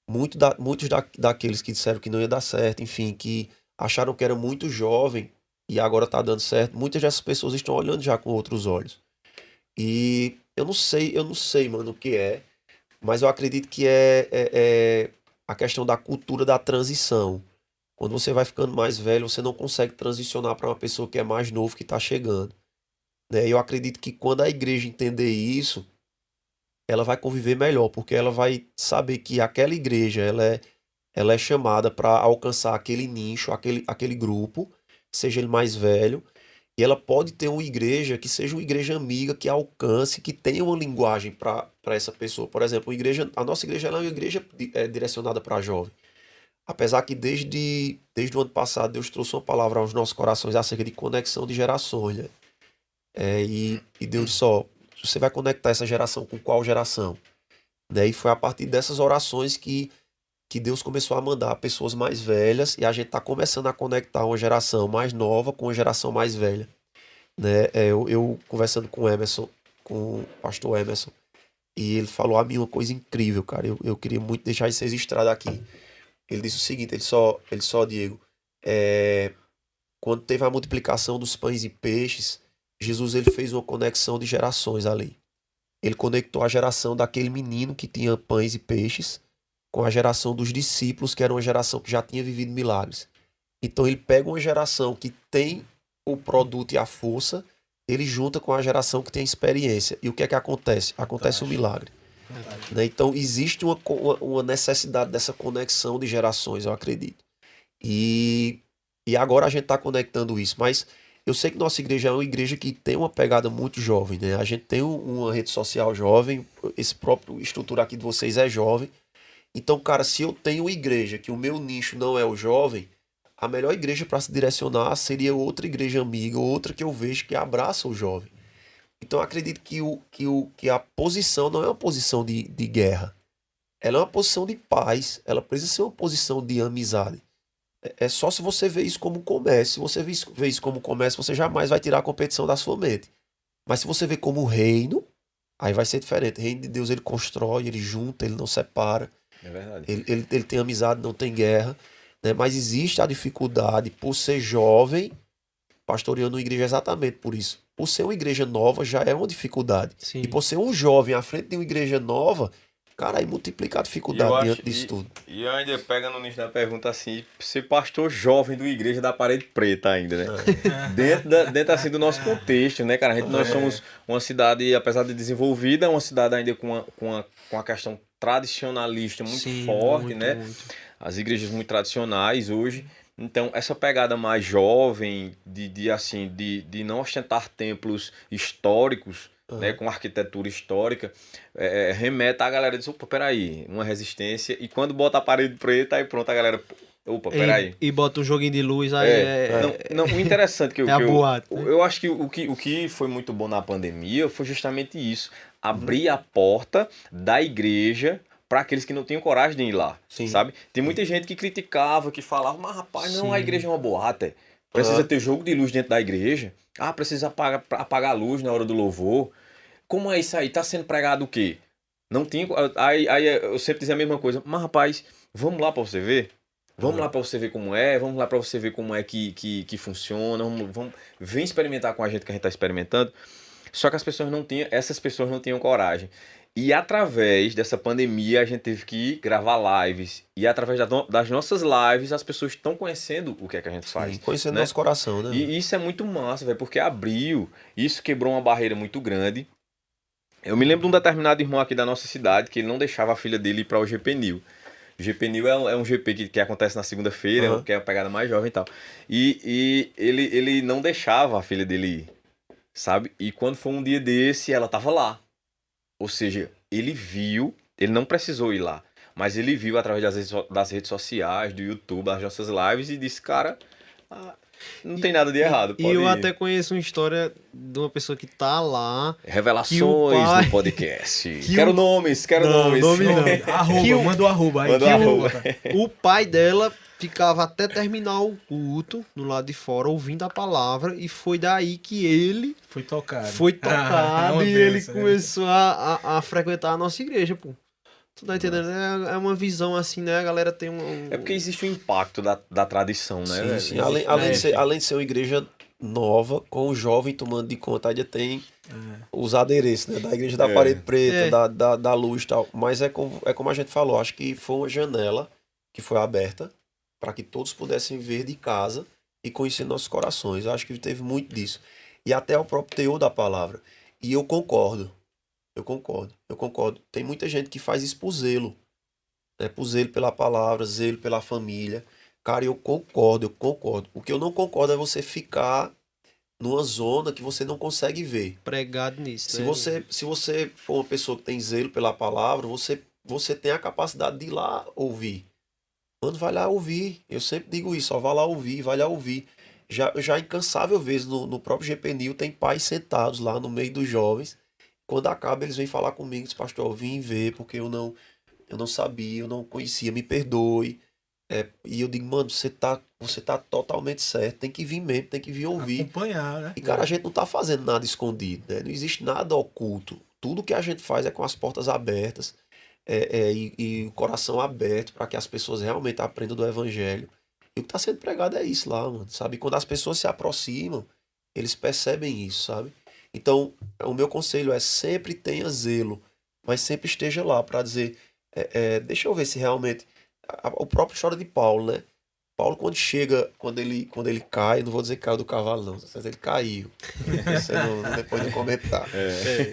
muitos daqueles que disseram que não ia dar certo, enfim, que acharam que era muito jovem e agora tá dando certo, muitas dessas pessoas estão olhando já com outros olhos. E eu não sei, mano, o que é, mas eu acredito que é a questão da cultura da transição. Quando você vai ficando mais velho, você não consegue transicionar para uma pessoa que é mais novo, que tá chegando. Né? Eu acredito que quando a igreja entender isso, ela vai conviver melhor, porque ela vai saber que aquela igreja ela é chamada para alcançar aquele nicho, aquele grupo, seja ele mais velho, e ela pode ter uma igreja que seja uma igreja amiga, que alcance, que tenha uma linguagem para essa pessoa. Por exemplo, a nossa igreja ela é uma igreja direcionada para jovem. Apesar que desde o ano passado Deus trouxe uma palavra aos nossos corações acerca de conexão de gerações, né? E Deus disse, você vai conectar essa geração com qual geração? Né? E foi a partir dessas orações que Deus começou a mandar pessoas mais velhas e a gente está começando a conectar uma geração mais nova com uma geração mais velha. Né? Eu conversando com o com o pastor Emerson. E ele falou a mim uma coisa incrível, cara. Eu queria muito deixar isso registrado aqui. Ele disse o seguinte, Diego, quando teve a multiplicação dos pães e peixes, Jesus ele fez uma conexão de gerações ali. Ele conectou a geração daquele menino que tinha pães e peixes com a geração dos discípulos, que era uma geração que já tinha vivido milagres. Então ele pega uma geração que tem o produto e a força, ele junta com a geração que tem a experiência. E o que é que acontece? Acontece um milagre. Né? Então existe uma necessidade dessa conexão de gerações, eu acredito. E agora a gente está conectando isso. Mas eu sei que nossa igreja é uma igreja que tem uma pegada muito jovem, né? A gente tem uma rede social jovem, esse próprio estrutura aqui de vocês é jovem. Então, cara, se eu tenho igreja que o meu nicho não é o jovem, a melhor igreja para se direcionar seria outra igreja amiga, outra que eu vejo que abraça o jovem. Então eu acredito que a posição não é uma posição de guerra. Ela é uma posição de paz. Ela precisa ser uma posição de amizade. É só se você vê isso como comércio. Se você vê isso como comércio, você jamais vai tirar a competição da sua mente. Mas se você vê como reino, aí vai ser diferente. O reino de Deus, ele constrói, ele junta, ele não separa. É verdade. Ele tem amizade, não tem guerra. Né? Mas existe a dificuldade por ser jovem, pastoreando uma igreja exatamente por isso. Por ser uma igreja nova já é uma dificuldade. Sim. E por ser um jovem à frente de uma igreja nova, cara, aí multiplica a dificuldade diante disso tudo. E ainda pega no nicho da pergunta assim, ser pastor jovem de uma igreja da Parede Preta ainda, né? Dentro assim do nosso contexto, né, cara? Nós somos uma cidade, apesar de desenvolvida, uma cidade ainda com a questão tradicionalista muito forte, muito, né? Muito. As igrejas muito tradicionais hoje. Então, essa pegada mais jovem de não ostentar templos históricos, né, com arquitetura histórica, remeta a galera diz, opa, peraí, uma resistência, e quando bota a Parede Preta, aí pronto, a galera, opa, peraí. E bota um joguinho de luz, aí Não, o interessante que eu acho que o que foi muito bom na pandemia foi justamente isso, abrir a porta da igreja para aqueles que não tinham coragem de ir lá, sabe? Tem muita gente que criticava, que falava, mas rapaz, não, a igreja é uma boate. Precisa ter jogo de luz dentro da igreja. Ah, precisa apagar a luz na hora do louvor. Como é isso aí? Tá sendo pregado o quê? Não tinha... Aí eu sempre dizia a mesma coisa. Mas rapaz, vamos lá para você ver? Vamos lá para você ver como é, vamos lá para você ver como é que funciona. Vem experimentar com a gente que a gente tá experimentando. Só que essas pessoas não tinham coragem. E através dessa pandemia a gente teve que gravar lives. E através das nossas lives as pessoas estão conhecendo o que é que a gente faz. Sim, conhecendo né? Nosso coração, né? E isso é muito massa, velho, porque abriu. Isso quebrou uma barreira muito grande. Eu me lembro de um determinado irmão aqui da nossa cidade que ele não deixava a filha dele ir para o GPNIL. O GPNIL é um GP que acontece na segunda-feira, que é a pegada mais jovem e tal. E ele não deixava a filha dele ir, sabe? E quando foi um dia desse, ela tava lá. Ou seja, ele não precisou ir lá, mas ele viu através das redes sociais, do YouTube, das nossas lives e disse, cara, não tem nada de errado. E eu até conheço uma história de uma pessoa que tá lá. Revelações do podcast. Quero nomes. Nome não. Arroba, manda o arroba aí. O pai dela ficava até terminar o culto no lado de fora, ouvindo a palavra, e foi daí que ele foi tocado e ele começou a frequentar a nossa igreja, pô. Tu tá entendendo? É uma visão assim, né? A galera tem É porque existe um impacto da tradição, né? Sim. Além de ser uma igreja nova, com o jovem tomando de conta, ainda tem os adereços, né? Da igreja da Parede Preta, da luz e tal. Mas é como a gente falou, acho que foi uma janela que foi aberta para que todos pudessem ver de casa e conhecer nossos corações. Eu acho que teve muito disso. E até o próprio teor da palavra. E eu concordo. Tem muita gente que faz isso por zelo. Né? Por zelo pela palavra, zelo pela família. Cara, eu concordo. O que eu não concordo é você ficar numa zona que você não consegue ver. Pregado nisso, Se você for uma pessoa que tem zelo pela palavra, você tem a capacidade de ir lá ouvir. Mano, vai lá ouvir. Eu sempre digo isso, ó, vai lá ouvir. Já incansável vezes no próprio GPNIL tem pais sentados lá no meio dos jovens. Quando acaba, eles vêm falar comigo, diz, pastor, eu vim ver porque eu não sabia, eu não conhecia, me perdoe. E eu digo, mano, você tá totalmente certo, tem que vir mesmo, tem que vir ouvir. Acompanhar, né? E, cara, a gente não tá fazendo nada escondido, né? Não existe nada oculto. Tudo que a gente faz é com as portas abertas e o coração aberto para que as pessoas realmente aprendam do evangelho. E o que tá sendo pregado é isso lá, mano, sabe? Quando as pessoas se aproximam, eles percebem isso, sabe? Então, o meu conselho é sempre tenha zelo, mas sempre esteja lá para dizer, deixa eu ver se realmente... O próprio história de Paulo, né? Paulo, quando ele cai, não vou dizer que caiu do cavalo, não, mas ele caiu. Isso depois do comentário.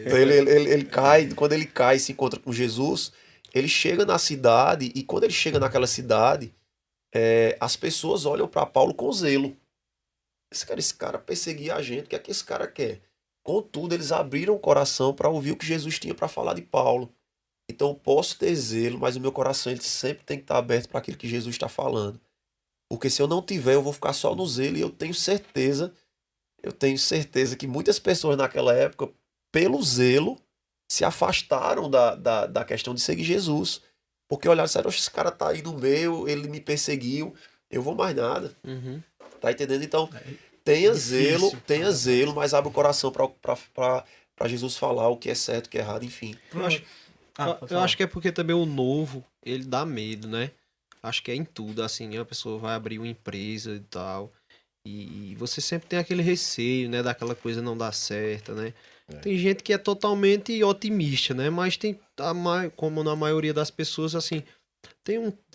Então ele cai, quando ele cai e se encontra com Jesus, ele chega na cidade, e quando ele chega naquela cidade, as pessoas olham para Paulo com zelo. Esse cara perseguia a gente, o que é que esse cara quer? Contudo, eles abriram o coração para ouvir o que Jesus tinha para falar de Paulo. Então, eu posso ter zelo, mas o meu coração ele sempre tem que estar aberto para aquilo que Jesus está falando. Porque se eu não tiver, eu vou ficar só no zelo, e eu tenho certeza que muitas pessoas naquela época, pelo zelo, se afastaram da questão de seguir Jesus. Porque olharam, disseram, esse cara tá aí no meio, ele me perseguiu, eu vou mais nada. Uhum. Tá entendendo? Então, tenha difícil. zelo, mas abre o coração para Jesus falar o que é certo, o que é errado, enfim. Eu acho que é porque também o novo, ele dá medo, né? Acho que é em tudo, assim, a pessoa vai abrir uma empresa e tal, e você sempre tem aquele receio, né, daquela coisa não dar certo, né? Tem gente que é totalmente otimista, né? Mas tem, como na maioria das pessoas, assim,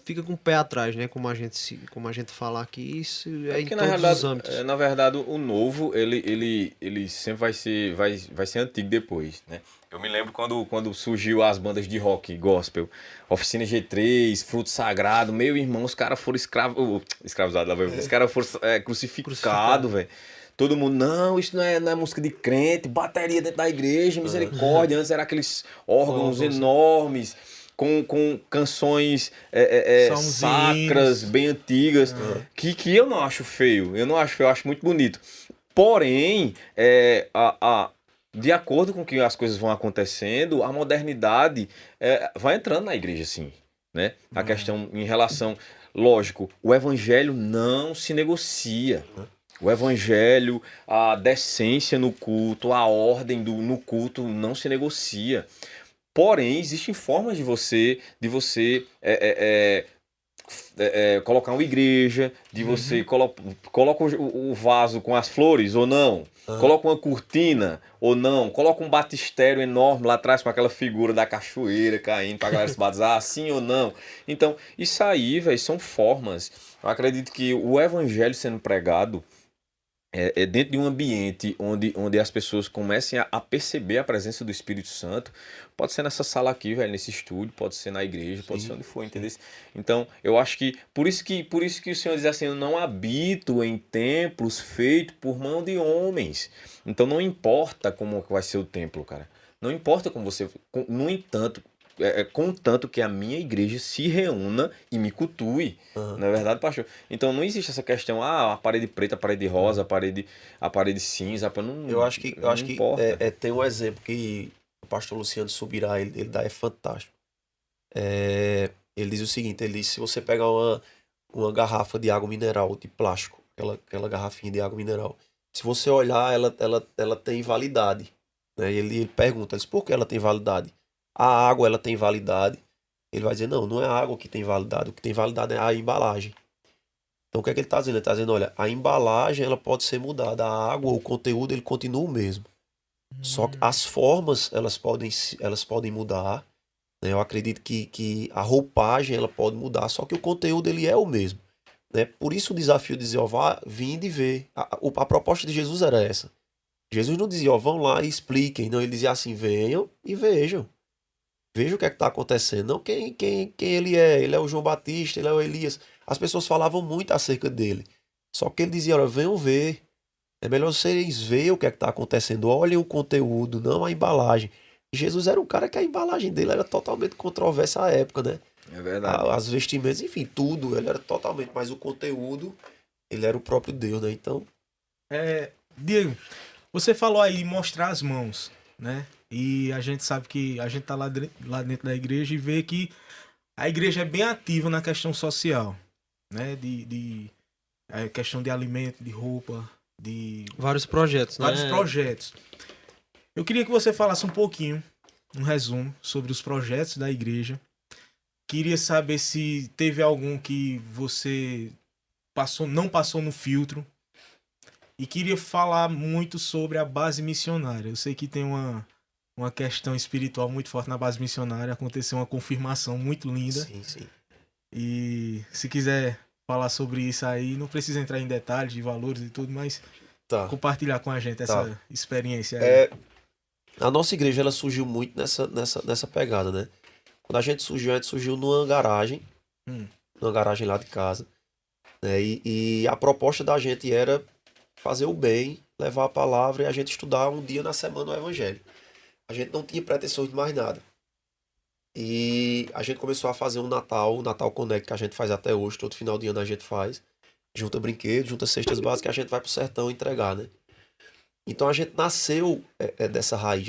fica com o pé atrás, né? Como a gente fala aqui, isso é em Porque todos os âmbitos. na verdade, o novo, ele sempre vai ser antigo depois, né? Eu me lembro quando surgiu as bandas de rock gospel, Oficina G3, Fruto Sagrado, meu irmão, os caras foram escravizados, os caras foram crucificados, velho. Todo mundo, não, isso não é música de crente, bateria dentro da igreja, misericórdia. Antes era aqueles órgãos enormes, com canções sacras, bem antigas, que eu não acho feio. Eu acho muito bonito. Porém, de acordo com que as coisas vão acontecendo, a modernidade vai entrando na igreja, sim. Né? A questão em relação... Lógico, o evangelho não se negocia. O evangelho, a decência no culto, a ordem no culto não se negocia. Porém, existem formas de você colocar uma igreja, de você coloca o vaso com as flores ou não, coloca uma cortina ou não, coloca um batistério enorme lá atrás com aquela figura da cachoeira caindo para a galera se batizar, assim ou não. Então, isso aí, velho, são formas. Eu acredito que o evangelho sendo pregado é dentro de um ambiente onde as pessoas comecem a perceber a presença do Espírito Santo. Pode ser nessa sala aqui, velho, nesse estúdio, pode ser na igreja, pode ser onde for, entendeu? Então, eu acho que por isso que o Senhor diz assim, eu não habito em templos feitos por mão de homens. Então, não importa como vai ser o templo, cara. Não importa como você... No entanto, contanto que a minha igreja se reúna e me cultue. Não é verdade, pastor? Então não existe essa questão, a parede preta, a parede rosa, a parede cinza. Eu acho que tem um exemplo que o pastor Luciano Subirá, ele dá, é fantástico. Ele diz o seguinte, ele diz, se você pegar uma garrafa de água mineral de plástico, aquela garrafinha de água mineral, se você olhar, ela tem validade. Né? Ele pergunta, por que ela tem validade? A água, ela tem validade. Ele vai dizer, não é a água que tem validade. O que tem validade é a embalagem. Então, o que é que ele está dizendo? Ele está dizendo, olha, a embalagem, ela pode ser mudada. A água, o conteúdo, ele continua o mesmo. Só que as formas, elas podem mudar. Né? Eu acredito que a roupagem, ela pode mudar. Só que o conteúdo, ele é o mesmo. Né? Por isso, o desafio de Jeová, vinde e ver. A proposta de Jesus era essa. Jesus não dizia, vão lá e expliquem. Não, ele dizia assim, venham e vejam. Veja o que é que está acontecendo. Não quem ele é. Ele é o João Batista, ele é o Elias. As pessoas falavam muito acerca dele. Só que ele dizia, olha, venham ver. É melhor vocês verem o que é que está acontecendo. Olhem o conteúdo, não a embalagem. Jesus era um cara que a embalagem dele era totalmente controversa à época, né? É verdade. As vestimentas, enfim, tudo. Ele era totalmente... Mas o conteúdo, ele era o próprio Deus, né? Então... Diego, você falou aí mostrar as mãos, né? E a gente sabe que a gente tá lá dentro da igreja e vê que a igreja é bem ativa na questão social. né? Questão de alimento, de roupa, Vários projetos, né? vários projetos. Eu queria que você falasse um pouquinho, um resumo, sobre os projetos da igreja. Queria saber se teve algum que você não passou no filtro. E queria falar muito sobre a base missionária. Eu sei que tem uma questão espiritual muito forte na base missionária. Aconteceu uma confirmação muito linda. Sim, sim. E se quiser falar sobre isso aí, não precisa entrar em detalhes de valores e tudo, mas Tá. compartilhar com a gente essa Tá. experiência aí. A nossa igreja, ela surgiu muito nessa pegada, né? Quando a gente surgiu numa garagem. Numa garagem lá de casa. Né? E a proposta da gente era fazer o bem, levar a palavra e a gente estudar um dia na semana o evangelho. A gente não tinha pretensões de mais nada. E a gente começou a fazer o Natal Connect, que a gente faz até hoje, todo final de ano a gente faz. Junta brinquedos, junta cestas básicas, a gente vai pro sertão entregar, né? Então a gente nasceu dessa raiz,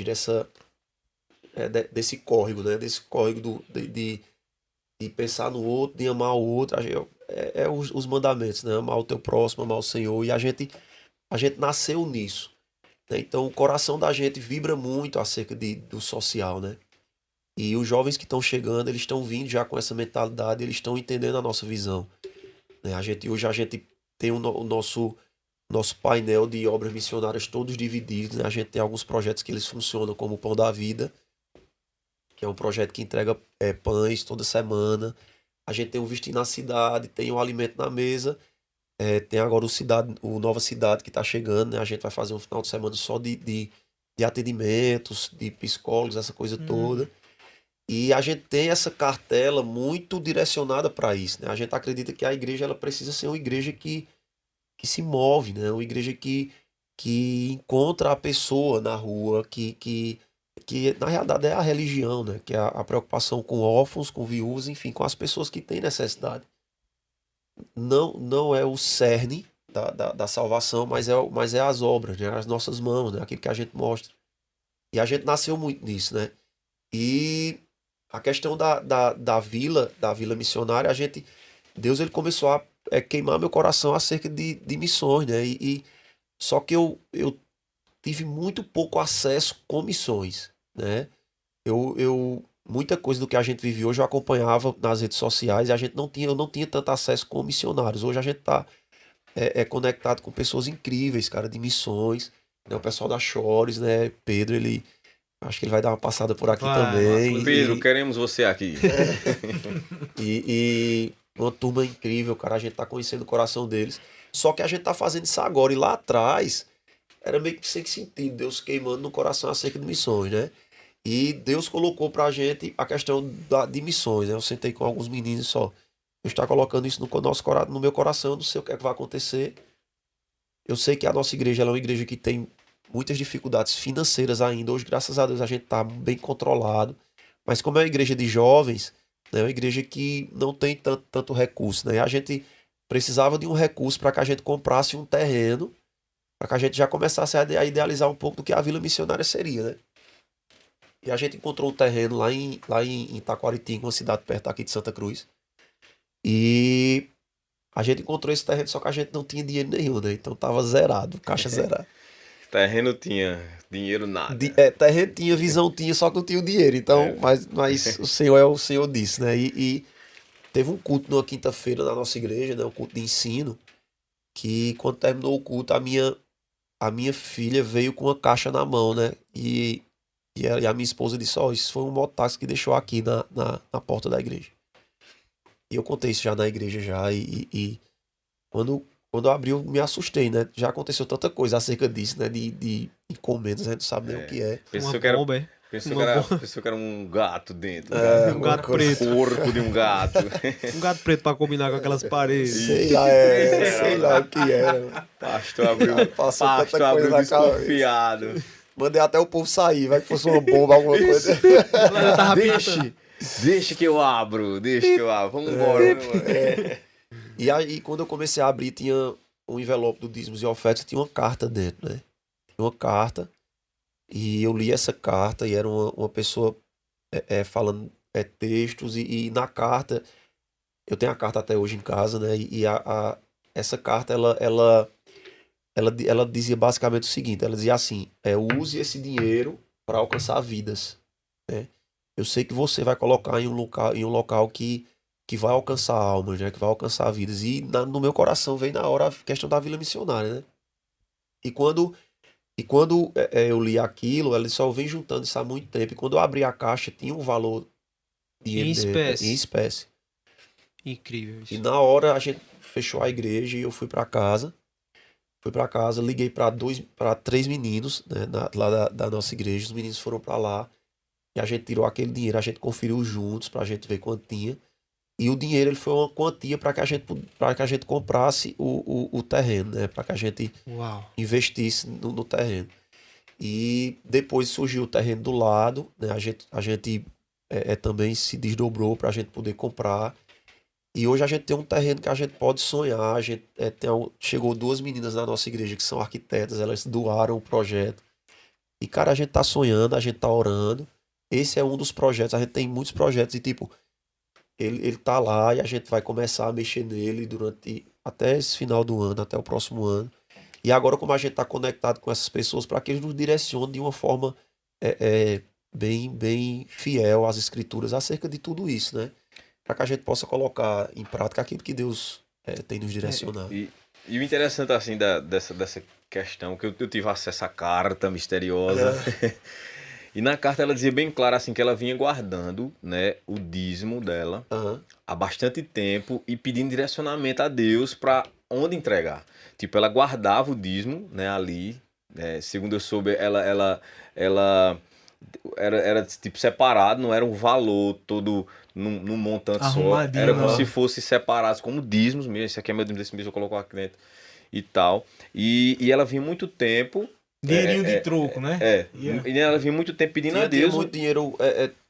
desse córrego, né? Desse córrego de pensar no outro, de amar o outro. Os mandamentos, né? Amar o teu próximo, amar o Senhor. E a gente nasceu nisso. Né? Então o coração da gente vibra muito acerca do social, né? E os jovens que estão chegando, eles estão vindo já com essa mentalidade, eles estão entendendo a nossa visão. Né? Hoje a gente tem o nosso painel de obras missionárias todos divididos. Né? A gente tem alguns projetos que eles funcionam como o Pão da Vida, que é um projeto que entrega pães toda semana. A gente tem o Vestir na Cidade, tem o Alimento na Mesa. Tem agora o Nova Cidade que está chegando. Né? A gente vai fazer um final de semana só de atendimentos, de psicólogos, essa coisa toda. E a gente tem essa cartela muito direcionada para isso. Né? A gente acredita que a igreja ela precisa ser uma igreja que se move, né? Uma igreja que encontra a pessoa na rua, que na realidade é a religião, né? Que é a preocupação com órfãos, com viúvas, enfim, com as pessoas que têm necessidade. Não é o cerne da salvação, mas é as obras, né? As nossas mãos, né? Aquilo que a gente mostra. E a gente nasceu muito nisso, né? E a questão da vila missionária, Deus ele começou a queimar meu coração acerca de missões, né? Só que eu tive muito pouco acesso com missões, né? Muita coisa do que a gente vive hoje eu acompanhava nas redes sociais e eu não tinha tanto acesso com missionários. Hoje a gente tá conectado com pessoas incríveis, cara, de missões, né? O pessoal da Chores, né? Pedro, acho que ele vai dar uma passada por aqui também. Pedro, queremos você aqui. E uma turma incrível, cara. A gente tá conhecendo o coração deles. Só que a gente tá fazendo isso agora. E lá atrás, era meio que sem sentido. Deus queimando no coração acerca de missões, né? E Deus colocou pra gente a questão de missões, né? Eu sentei com alguns meninos só. Deus está colocando isso no meu coração. Eu não sei o que é que vai acontecer. Eu sei que a nossa igreja ela é uma igreja que tem muitas dificuldades financeiras ainda. Hoje, graças a Deus, a gente tá bem controlado. Mas como é uma igreja de jovens, né? É uma igreja que não tem tanto recurso, né? A gente precisava de um recurso para que a gente comprasse um terreno, para que a gente já começasse a idealizar um pouco do que a Vila Missionária seria, né? E a gente encontrou um terreno lá em Taquaritinga, uma cidade perto aqui de Santa Cruz. E a gente encontrou esse terreno, só que a gente não tinha dinheiro nenhum, né? Então tava zerado, caixa zerada. Terreno tinha, dinheiro nada. Terreno tinha, visão tinha, só que não tinha o dinheiro. Então, mas o Senhor é o Senhor disso, né? E teve um culto numa quinta-feira na nossa igreja, né? Um culto de ensino, que quando terminou o culto, a minha filha veio com uma caixa na mão, né? E a minha esposa disse, isso foi um mototáxi que deixou aqui na porta da igreja. E eu contei isso já na igreja já, e quando eu abri eu me assustei, né? Já aconteceu tanta coisa acerca disso, né? De encomendas, a gente não sabe nem o que é. Pensou que era um gato dentro. Um gato preto. O corpo de um gato. Um gato preto pra combinar com aquelas paredes. Sei lá o que era. Pastor abriu desconfiado. Mandei até o povo sair, vai que fosse uma bomba, alguma coisa. Deixa que eu abro. Vamos embora. E aí, quando eu comecei a abrir, tinha um envelope do dízimos e ofertas, tinha uma carta dentro, né? Tinha uma carta, e eu li essa carta, e era uma pessoa falando textos, e na carta Eu tenho a carta até hoje em casa, né? Essa carta, ela dizia basicamente o seguinte, ela dizia assim, use esse dinheiro para alcançar vidas, né? Eu sei que você vai colocar em um local que vai alcançar almas, né? Que vai alcançar vidas. E no meu coração veio na hora a questão da Vila Missionária, né? E quando eu li aquilo, ela só vem juntando isso há muito tempo. E quando eu abri a caixa, tinha um valor Em dentro, espécie. em espécie. Incrível E isso. na hora a gente fechou a igreja e eu fui pra casa. Fui pra casa, liguei para 3 meninos, né, lá da nossa igreja. Os meninos foram pra lá e a gente tirou aquele dinheiro, a gente conferiu juntos pra gente ver quanto tinha. E o dinheiro ele foi uma quantia para que a gente comprasse o terreno, né, para que a gente Uau. investisse no terreno. E depois surgiu o terreno do lado, né, a gente também se desdobrou para a gente poder comprar. E hoje a gente tem um terreno que a gente pode sonhar. A gente chegou 2 meninas na nossa igreja que são arquitetas, elas doaram o projeto. E, cara, a gente tá sonhando, a gente tá orando. Esse é um dos projetos, a gente tem muitos projetos e, tipo, ele tá lá e a gente vai começar a mexer nele durante até esse final do ano, até o próximo ano. E agora, como a gente tá conectado com essas pessoas, para que eles nos direcionem de uma forma bem fiel às escrituras acerca de tudo isso, né? Para que a gente possa colocar em prática aquilo que Deus tem nos direcionado. E o interessante, assim, dessa questão, que eu tive acesso à carta misteriosa. E na carta ela dizia bem claro, assim, que ela vinha guardando, né, o dízimo dela há bastante tempo e pedindo direcionamento a Deus para onde entregar. Tipo, ela guardava o dízimo, né, ali, segundo eu soube, ela era tipo separado, não era um valor todo num montante só. Arrumadinho, Era como não. se fosse separados, como dízimos mesmo. Esse aqui é meu dízimo, esse mês eu coloco aqui dentro e tal. E ela vinha muito tempo. Dinheirinho de troco, né? E ela vinha muito tempo pedindo a Tinha Deus. muito dinheiro,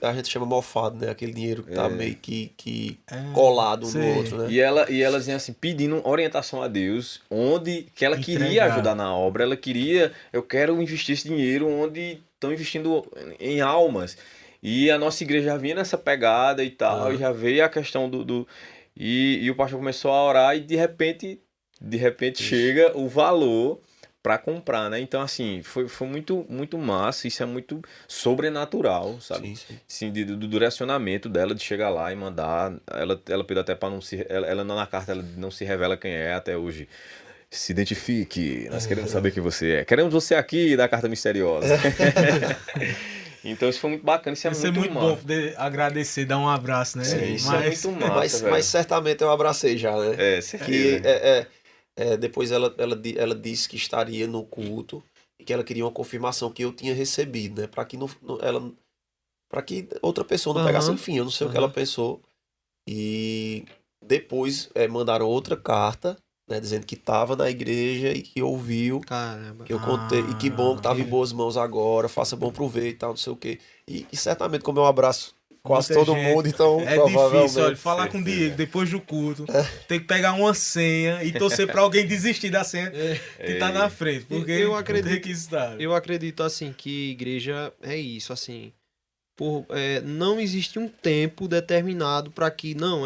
a gente chama mofado, né? Aquele dinheiro que tá meio que colado um sei. no outro, né? E ela vinha assim, pedindo orientação a Deus, onde que ela queria Entregar. ajudar na obra. Ela queria, eu quero investir esse dinheiro onde estão investindo em almas. E a nossa igreja já vinha nessa pegada e tal, e já veio a questão e o pastor começou a orar e de repente chega o valor para comprar, né? Então, assim, foi muito, muito massa, isso é muito sobrenatural, sabe? Sim, sim. Sim, do direcionamento dela de chegar lá e mandar. Ela pediu até para não se. Ela na carta ela não se revela quem é até hoje. Se identifique, nós queremos saber quem você é. Queremos você aqui da carta misteriosa. Então isso foi muito bacana, isso é Isso é muito muito massa. bom poder agradecer, dar um abraço, né? Sim, Isso é muito massa, Mas velho. certamente eu abracei já, né? Certeza. Que depois ela disse que estaria no culto e que ela queria uma confirmação que eu tinha recebido, né? Para que para que outra pessoa não pegasse, enfim, eu não sei o que ela pensou. E depois mandaram outra carta, né, dizendo que estava na igreja e que ouviu, Caramba. que eu contei, e que bom que estava em boas mãos agora, faça bom proveito e tal, não sei o quê. E certamente, como eu abraço quase Muita todo gente. mundo, então É provavelmente... difícil, olha, falar com o Diego depois do culto, tem que pegar uma senha e torcer pra alguém desistir da senha que tá na frente, porque Eu acredito- que estar. Eu acredito, assim, que igreja é isso, assim. Não existe um tempo determinado para que, não,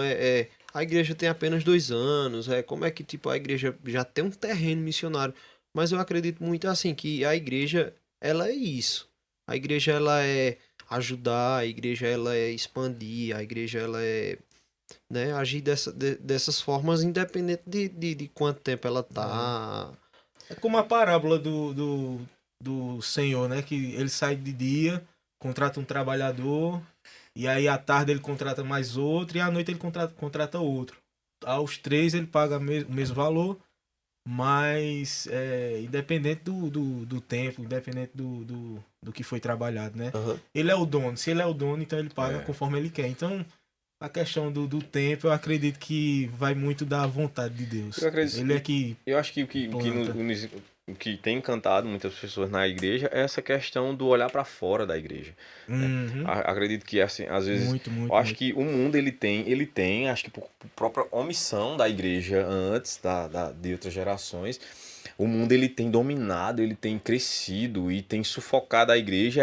a igreja tem apenas 2 anos, como é que, tipo, a igreja já tem um terreno missionário. Mas eu acredito muito, assim, que a igreja, ela é isso. A igreja, ela é ajudar, a igreja, ela é expandir, a igreja, ela é, né, agir dessas formas, independente de quanto tempo ela tá. É como a parábola do Senhor, né? Que ele sai de dia, contrata um trabalhador, e aí à tarde ele contrata mais outro, e à noite ele contrata outro. Aos 3 ele paga o mesmo valor, mas independente do tempo, independente do que foi trabalhado, né? Aham. Ele é o dono. Se ele é o dono, então ele paga conforme ele quer. Então, a questão do tempo, eu acredito que vai muito da vontade de Deus. Eu acredito- Ele é que Eu acho que o que tem encantado muitas pessoas na igreja é essa questão do olhar para fora da igreja. Acredito que, assim, às vezes, muito, muito. eu acho muito. que o mundo ele tem, acho que por própria omissão da igreja antes de outras gerações, o mundo ele tem dominado, ele tem crescido e tem sufocado a igreja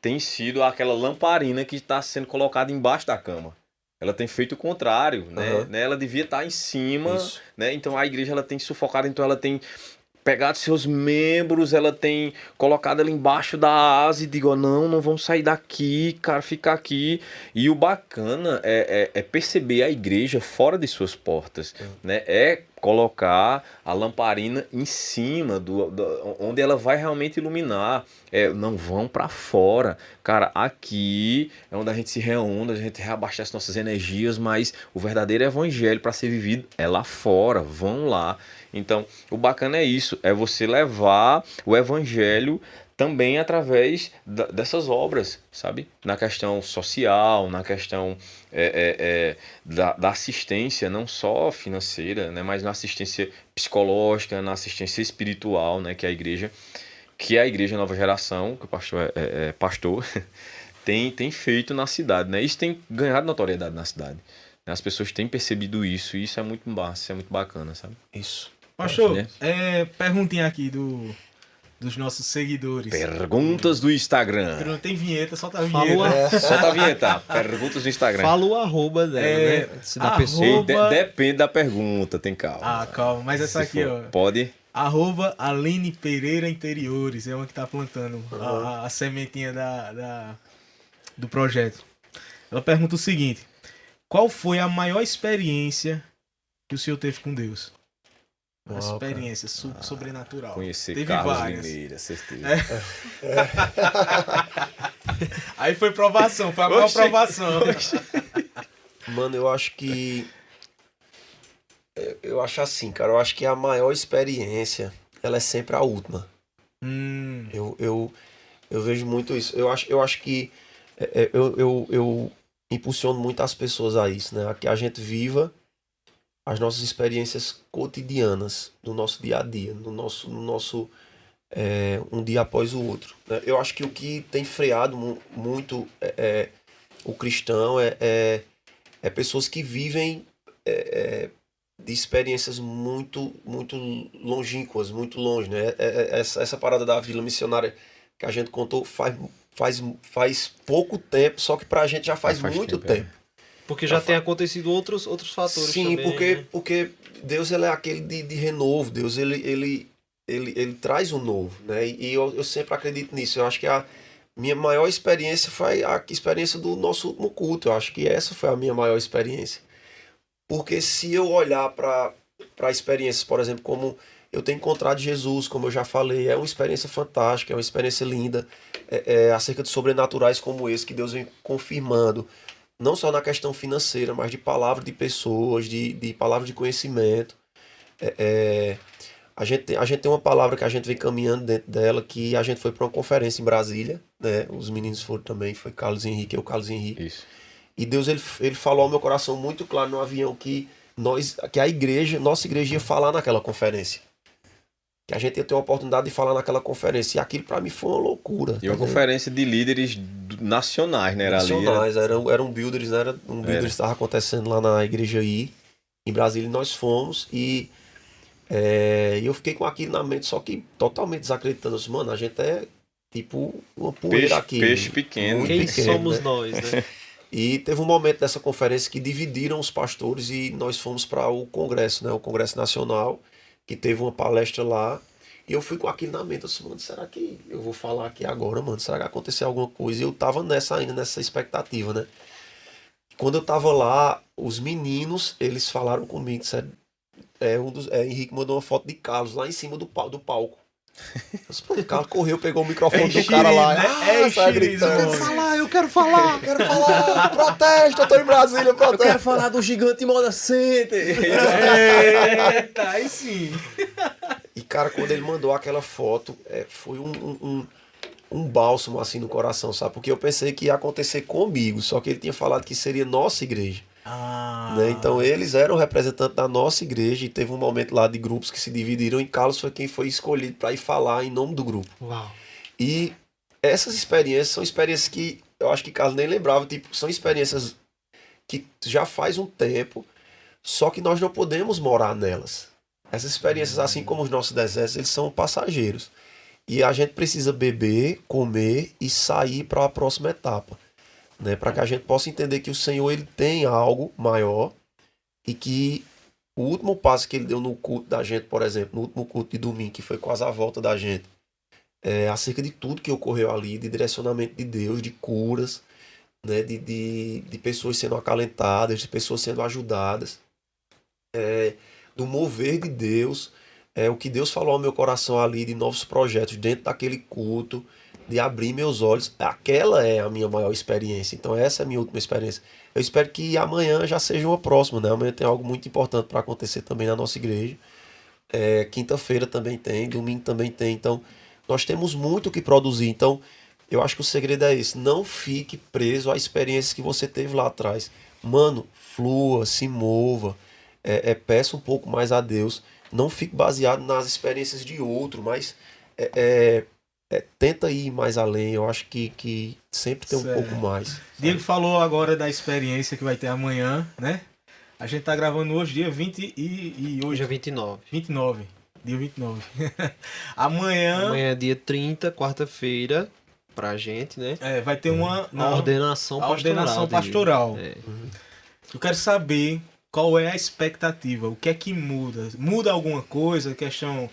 tem sido aquela lamparina que está sendo colocada embaixo da cama. Ela tem feito o contrário, Aham. né? Ela devia estar em cima, Isso. né? Então a igreja ela tem sufocado, então ela tem pegado seus membros, ela tem colocado ela embaixo da asa e digo, não vamos sair daqui, cara, ficar aqui. E o bacana é perceber a igreja fora de suas portas, né? É colocar a lamparina em cima onde ela vai realmente iluminar. Não vão para fora, cara. Aqui é onde a gente se reúne, a gente reabastece nossas energias, mas o verdadeiro evangelho para ser vivido é lá fora. Vão lá. Então, o bacana é isso, é você levar o evangelho também através dessas obras, sabe? Na questão social, na questão da assistência, não só financeira, né? Mas na assistência psicológica, na assistência espiritual, né? Que é a igreja Nova Geração, que o pastor é pastor, tem feito na cidade, né? Isso tem ganhado notoriedade na cidade. As pessoas têm percebido isso e isso é muito massa, isso é muito bacana, sabe? Isso. Pastor, né? perguntinha aqui dos nossos seguidores. Perguntas do Instagram. Não tem vinheta, solta a Falou vinheta. Solta a vinheta. Perguntas do Instagram. Fala o arroba dela, né? Se da arroba- pessoa. Depende da pergunta, tem calma. Ah, calma, mas essa Se aqui, for, ó. Pode. @Aline Pereira Interiores, é uma que tá plantando a sementinha do projeto. Ela pergunta o seguinte: qual foi a maior experiência que o senhor teve com Deus? Uma Uau, experiência sobrenatural. Conhecer Teve Carlos várias. Limeira, certeza. Aí foi provação, foi a maior Oxi. provação. Mano, eu acho que. Eu acho assim, cara. Eu acho que a maior experiência, ela é sempre a última. Eu vejo muito isso. Eu acho que eu impulsiono muito as pessoas a isso, né? A que a gente viva as nossas experiências cotidianas, no nosso dia a dia, no nosso um dia após o outro, né? Eu acho que o que tem freado muito o cristão é pessoas que vivem de experiências muito longínquas, muito longe, né? Essa parada da Vila Missionária que a gente contou faz pouco tempo, só que pra gente já faz muito tempo. Porque já tem acontecido outros fatores Sim, também, né? porque Deus ele é aquele de renovo, Deus ele traz o novo, né? E eu sempre acredito nisso. Eu acho que a minha maior experiência foi a experiência do nosso último culto. Eu acho que essa foi a minha maior experiência. Porque se eu olhar para experiências, por exemplo, como eu tenho encontrado Jesus, como eu já falei, é uma experiência fantástica, é uma experiência linda, acerca de sobrenaturais como esse, que Deus vem confirmando, não só na questão financeira, mas de palavra de pessoas, de palavra de conhecimento. A gente tem uma palavra que a gente vem caminhando dentro dela, que a gente foi para uma conferência em Brasília, né? Os meninos foram também, foi Carlos Henrique, Isso. E Deus ele falou ao meu coração muito claro no avião que a igreja, nossa igreja ia falar naquela conferência. Que a gente ia ter uma oportunidade de falar naquela conferência. E aquilo para mim foi uma loucura. E uma conferência de líderes nacionais, né? Nacionais, eram builders, né? Um builders estava acontecendo lá na igreja aí, em Brasília, e nós fomos. E eu fiquei com aquilo na mente, só que totalmente desacreditando. Assim, mano, a gente é tipo uma poeira aqui. Peixe pequeno. Muito Quem pequeno, somos né? nós, né? E teve um momento dessa conferência que dividiram os pastores e nós fomos para o Congresso, né? O Congresso Nacional, que teve uma palestra lá. E eu fui com aquilo na mente, assim, mano, será que eu vou falar aqui agora, mano? Será que aconteceu alguma coisa? E eu tava nessa expectativa, né? Quando eu tava lá, os meninos, eles falaram comigo, disseram, Henrique mandou uma foto de Carlos lá em cima do palco. O Carlos correu, pegou o microfone do cara lá. Sai gritando. Eu quero falar. Protesto, eu tô em Brasília, protesto. Eu quero falar do Gigante Moda Center. Eita, aí sim. E, cara, quando ele mandou aquela foto, foi um bálsamo, assim, no coração, sabe? Porque eu pensei que ia acontecer comigo, só que ele tinha falado que seria nossa igreja. Né? Então, eles eram representantes da nossa igreja e teve um momento lá de grupos que se dividiram e Carlos foi quem foi escolhido para ir falar em nome do grupo. Uau. E essas experiências são experiências que eu acho que Carlos nem lembrava, tipo, são experiências que já faz um tempo, só que nós não podemos morar nelas. Essas experiências, assim como os nossos desertos, eles são passageiros. E a gente precisa beber, comer e sair para a próxima etapa. né? Para que a gente possa entender que o Senhor ele tem algo maior e que o último passo que ele deu no culto da gente, por exemplo, no último culto de domingo, que foi quase a volta da gente, acerca de tudo que ocorreu ali, de direcionamento de Deus, de curas, né? De pessoas sendo acalentadas, de pessoas sendo ajudadas, do mover de Deus, o que Deus falou ao meu coração ali, de novos projetos dentro daquele culto, de abrir meus olhos. Aquela é a minha maior experiência. Então essa é a minha última experiência. Eu espero que amanhã já seja uma próxima, né? Amanhã tem algo muito importante para acontecer também na nossa igreja. Quinta-feira também tem, domingo também tem. Então nós temos muito o que produzir. Então eu acho que o segredo é esse. Não fique preso à experiência que você teve lá atrás. Mano, flua, se mova. Peça um pouco mais a Deus. Não fique baseado nas experiências de outro, mas tenta ir mais além. Eu acho que sempre tem um pouco mais. Diego falou agora da experiência que vai ter amanhã, né? A gente tá gravando hoje, dia 20 e hoje Hoje é 29. 29. Dia 29. Amanhã Amanhã é dia 30, quarta-feira, pra gente, né? vai ter uma A ordenação pastoral. dele. Eu quero saber qual é a expectativa, o que é que muda? Muda alguma coisa, questão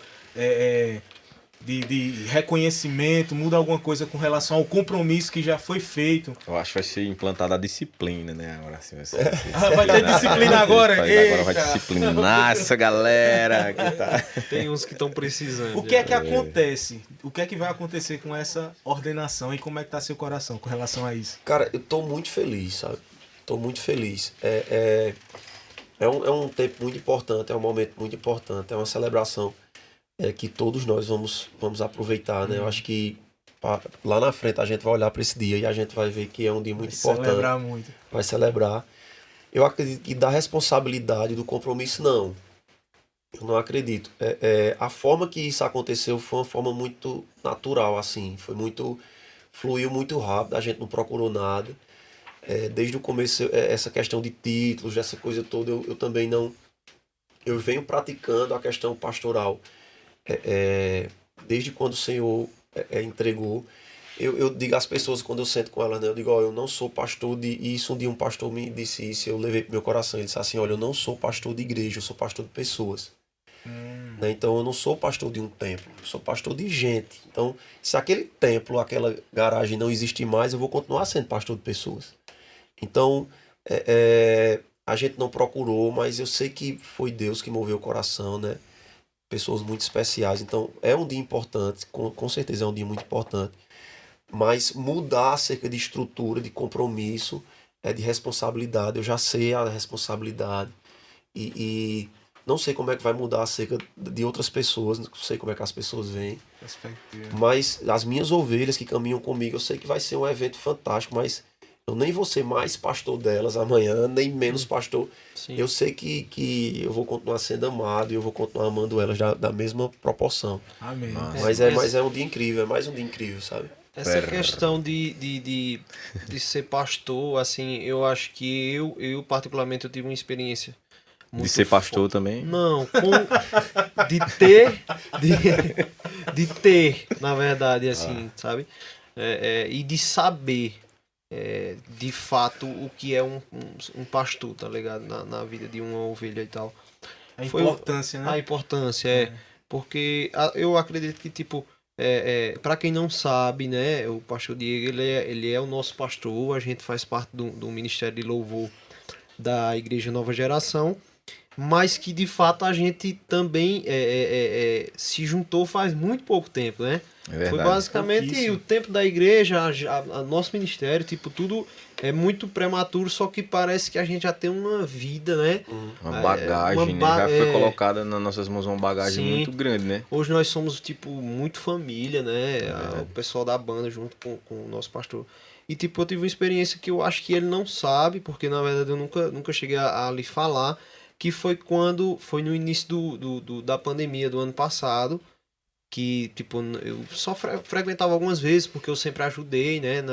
de reconhecimento, muda alguma coisa com relação ao compromisso que já foi feito? Eu acho que vai ser implantada a disciplina, né? Agora sim vai ser. Vai ter disciplina agora? Agora vai Eita! disciplinar essa galera que tá. Tem uns que estão precisando. O que é que acontece? O que é que vai acontecer com essa ordenação e como é que tá seu coração com relação a isso? Cara, eu tô muito feliz, sabe? Tô muito feliz. É um tempo muito importante, é um momento muito importante, é uma celebração que todos nós vamos aproveitar, né? Eu acho que lá na frente a gente vai olhar para esse dia e a gente vai ver que é um dia muito importante. Celebrar muito. Vai celebrar. Eu acredito que da responsabilidade, do compromisso, não. Eu não acredito. A forma que isso aconteceu foi uma forma muito natural, assim. Fluiu muito rápido, a gente não procurou nada. Desde o começo, essa questão de títulos, essa coisa toda, eu também não... Eu venho praticando a questão pastoral desde quando o Senhor entregou. Eu digo às pessoas, quando eu sento com elas, né, eu digo, eu não sou pastor de... E isso um dia um pastor me disse isso, eu levei pro meu coração. Ele disse assim, olha, eu não sou pastor de igreja, eu sou pastor de pessoas. Né? Então eu não sou pastor de um templo, eu sou pastor de gente. Então, se aquele templo, aquela garagem não existir mais, eu vou continuar sendo pastor de pessoas. Então, a gente não procurou, mas eu sei que foi Deus que moveu o coração, né? Pessoas muito especiais. Então, é um dia importante, com certeza é um dia muito importante. Mas mudar acerca de estrutura, de compromisso, de responsabilidade. Eu já sei a responsabilidade. E não sei como é que vai mudar acerca de outras pessoas, não sei como é que as pessoas veem. Mas as minhas ovelhas que caminham comigo, eu sei que vai ser um evento fantástico, mas eu nem vou ser mais pastor delas amanhã, nem menos pastor. Sim. Eu sei que eu vou continuar sendo amado e eu vou continuar amando elas da mesma proporção. Amém. Mas é um dia incrível, é mais um dia incrível, sabe? Essa questão de ser pastor, assim, eu acho que eu particularmente, eu tive uma experiência muito De ser pastor também? Não, de ter, na verdade, assim, sabe? E de saber, de fato, o que é um pastor, tá ligado? Na vida de uma ovelha e tal. A importância, né? A importância, porque eu acredito que, tipo, para quem não sabe, né, o pastor Diego, ele é o nosso pastor, a gente faz parte do Ministério de Louvor da Igreja Nova Geração, mas que de fato a gente também se juntou faz muito pouco tempo, né? Foi basicamente o tempo da igreja, a nosso ministério, tipo, tudo é muito prematuro, só que parece que a gente já tem uma vida, né? Uma bagagem, né? Já foi colocada nas nossas mãos uma bagagem muito grande, né? Hoje nós somos, tipo, muito família, né? O pessoal da banda junto com o nosso pastor. E, tipo, eu tive uma experiência que eu acho que ele não sabe, porque, na verdade, eu nunca cheguei a lhe falar, que foi foi no início da pandemia do ano passado, que, tipo, eu só frequentava algumas vezes, porque eu sempre ajudei, né,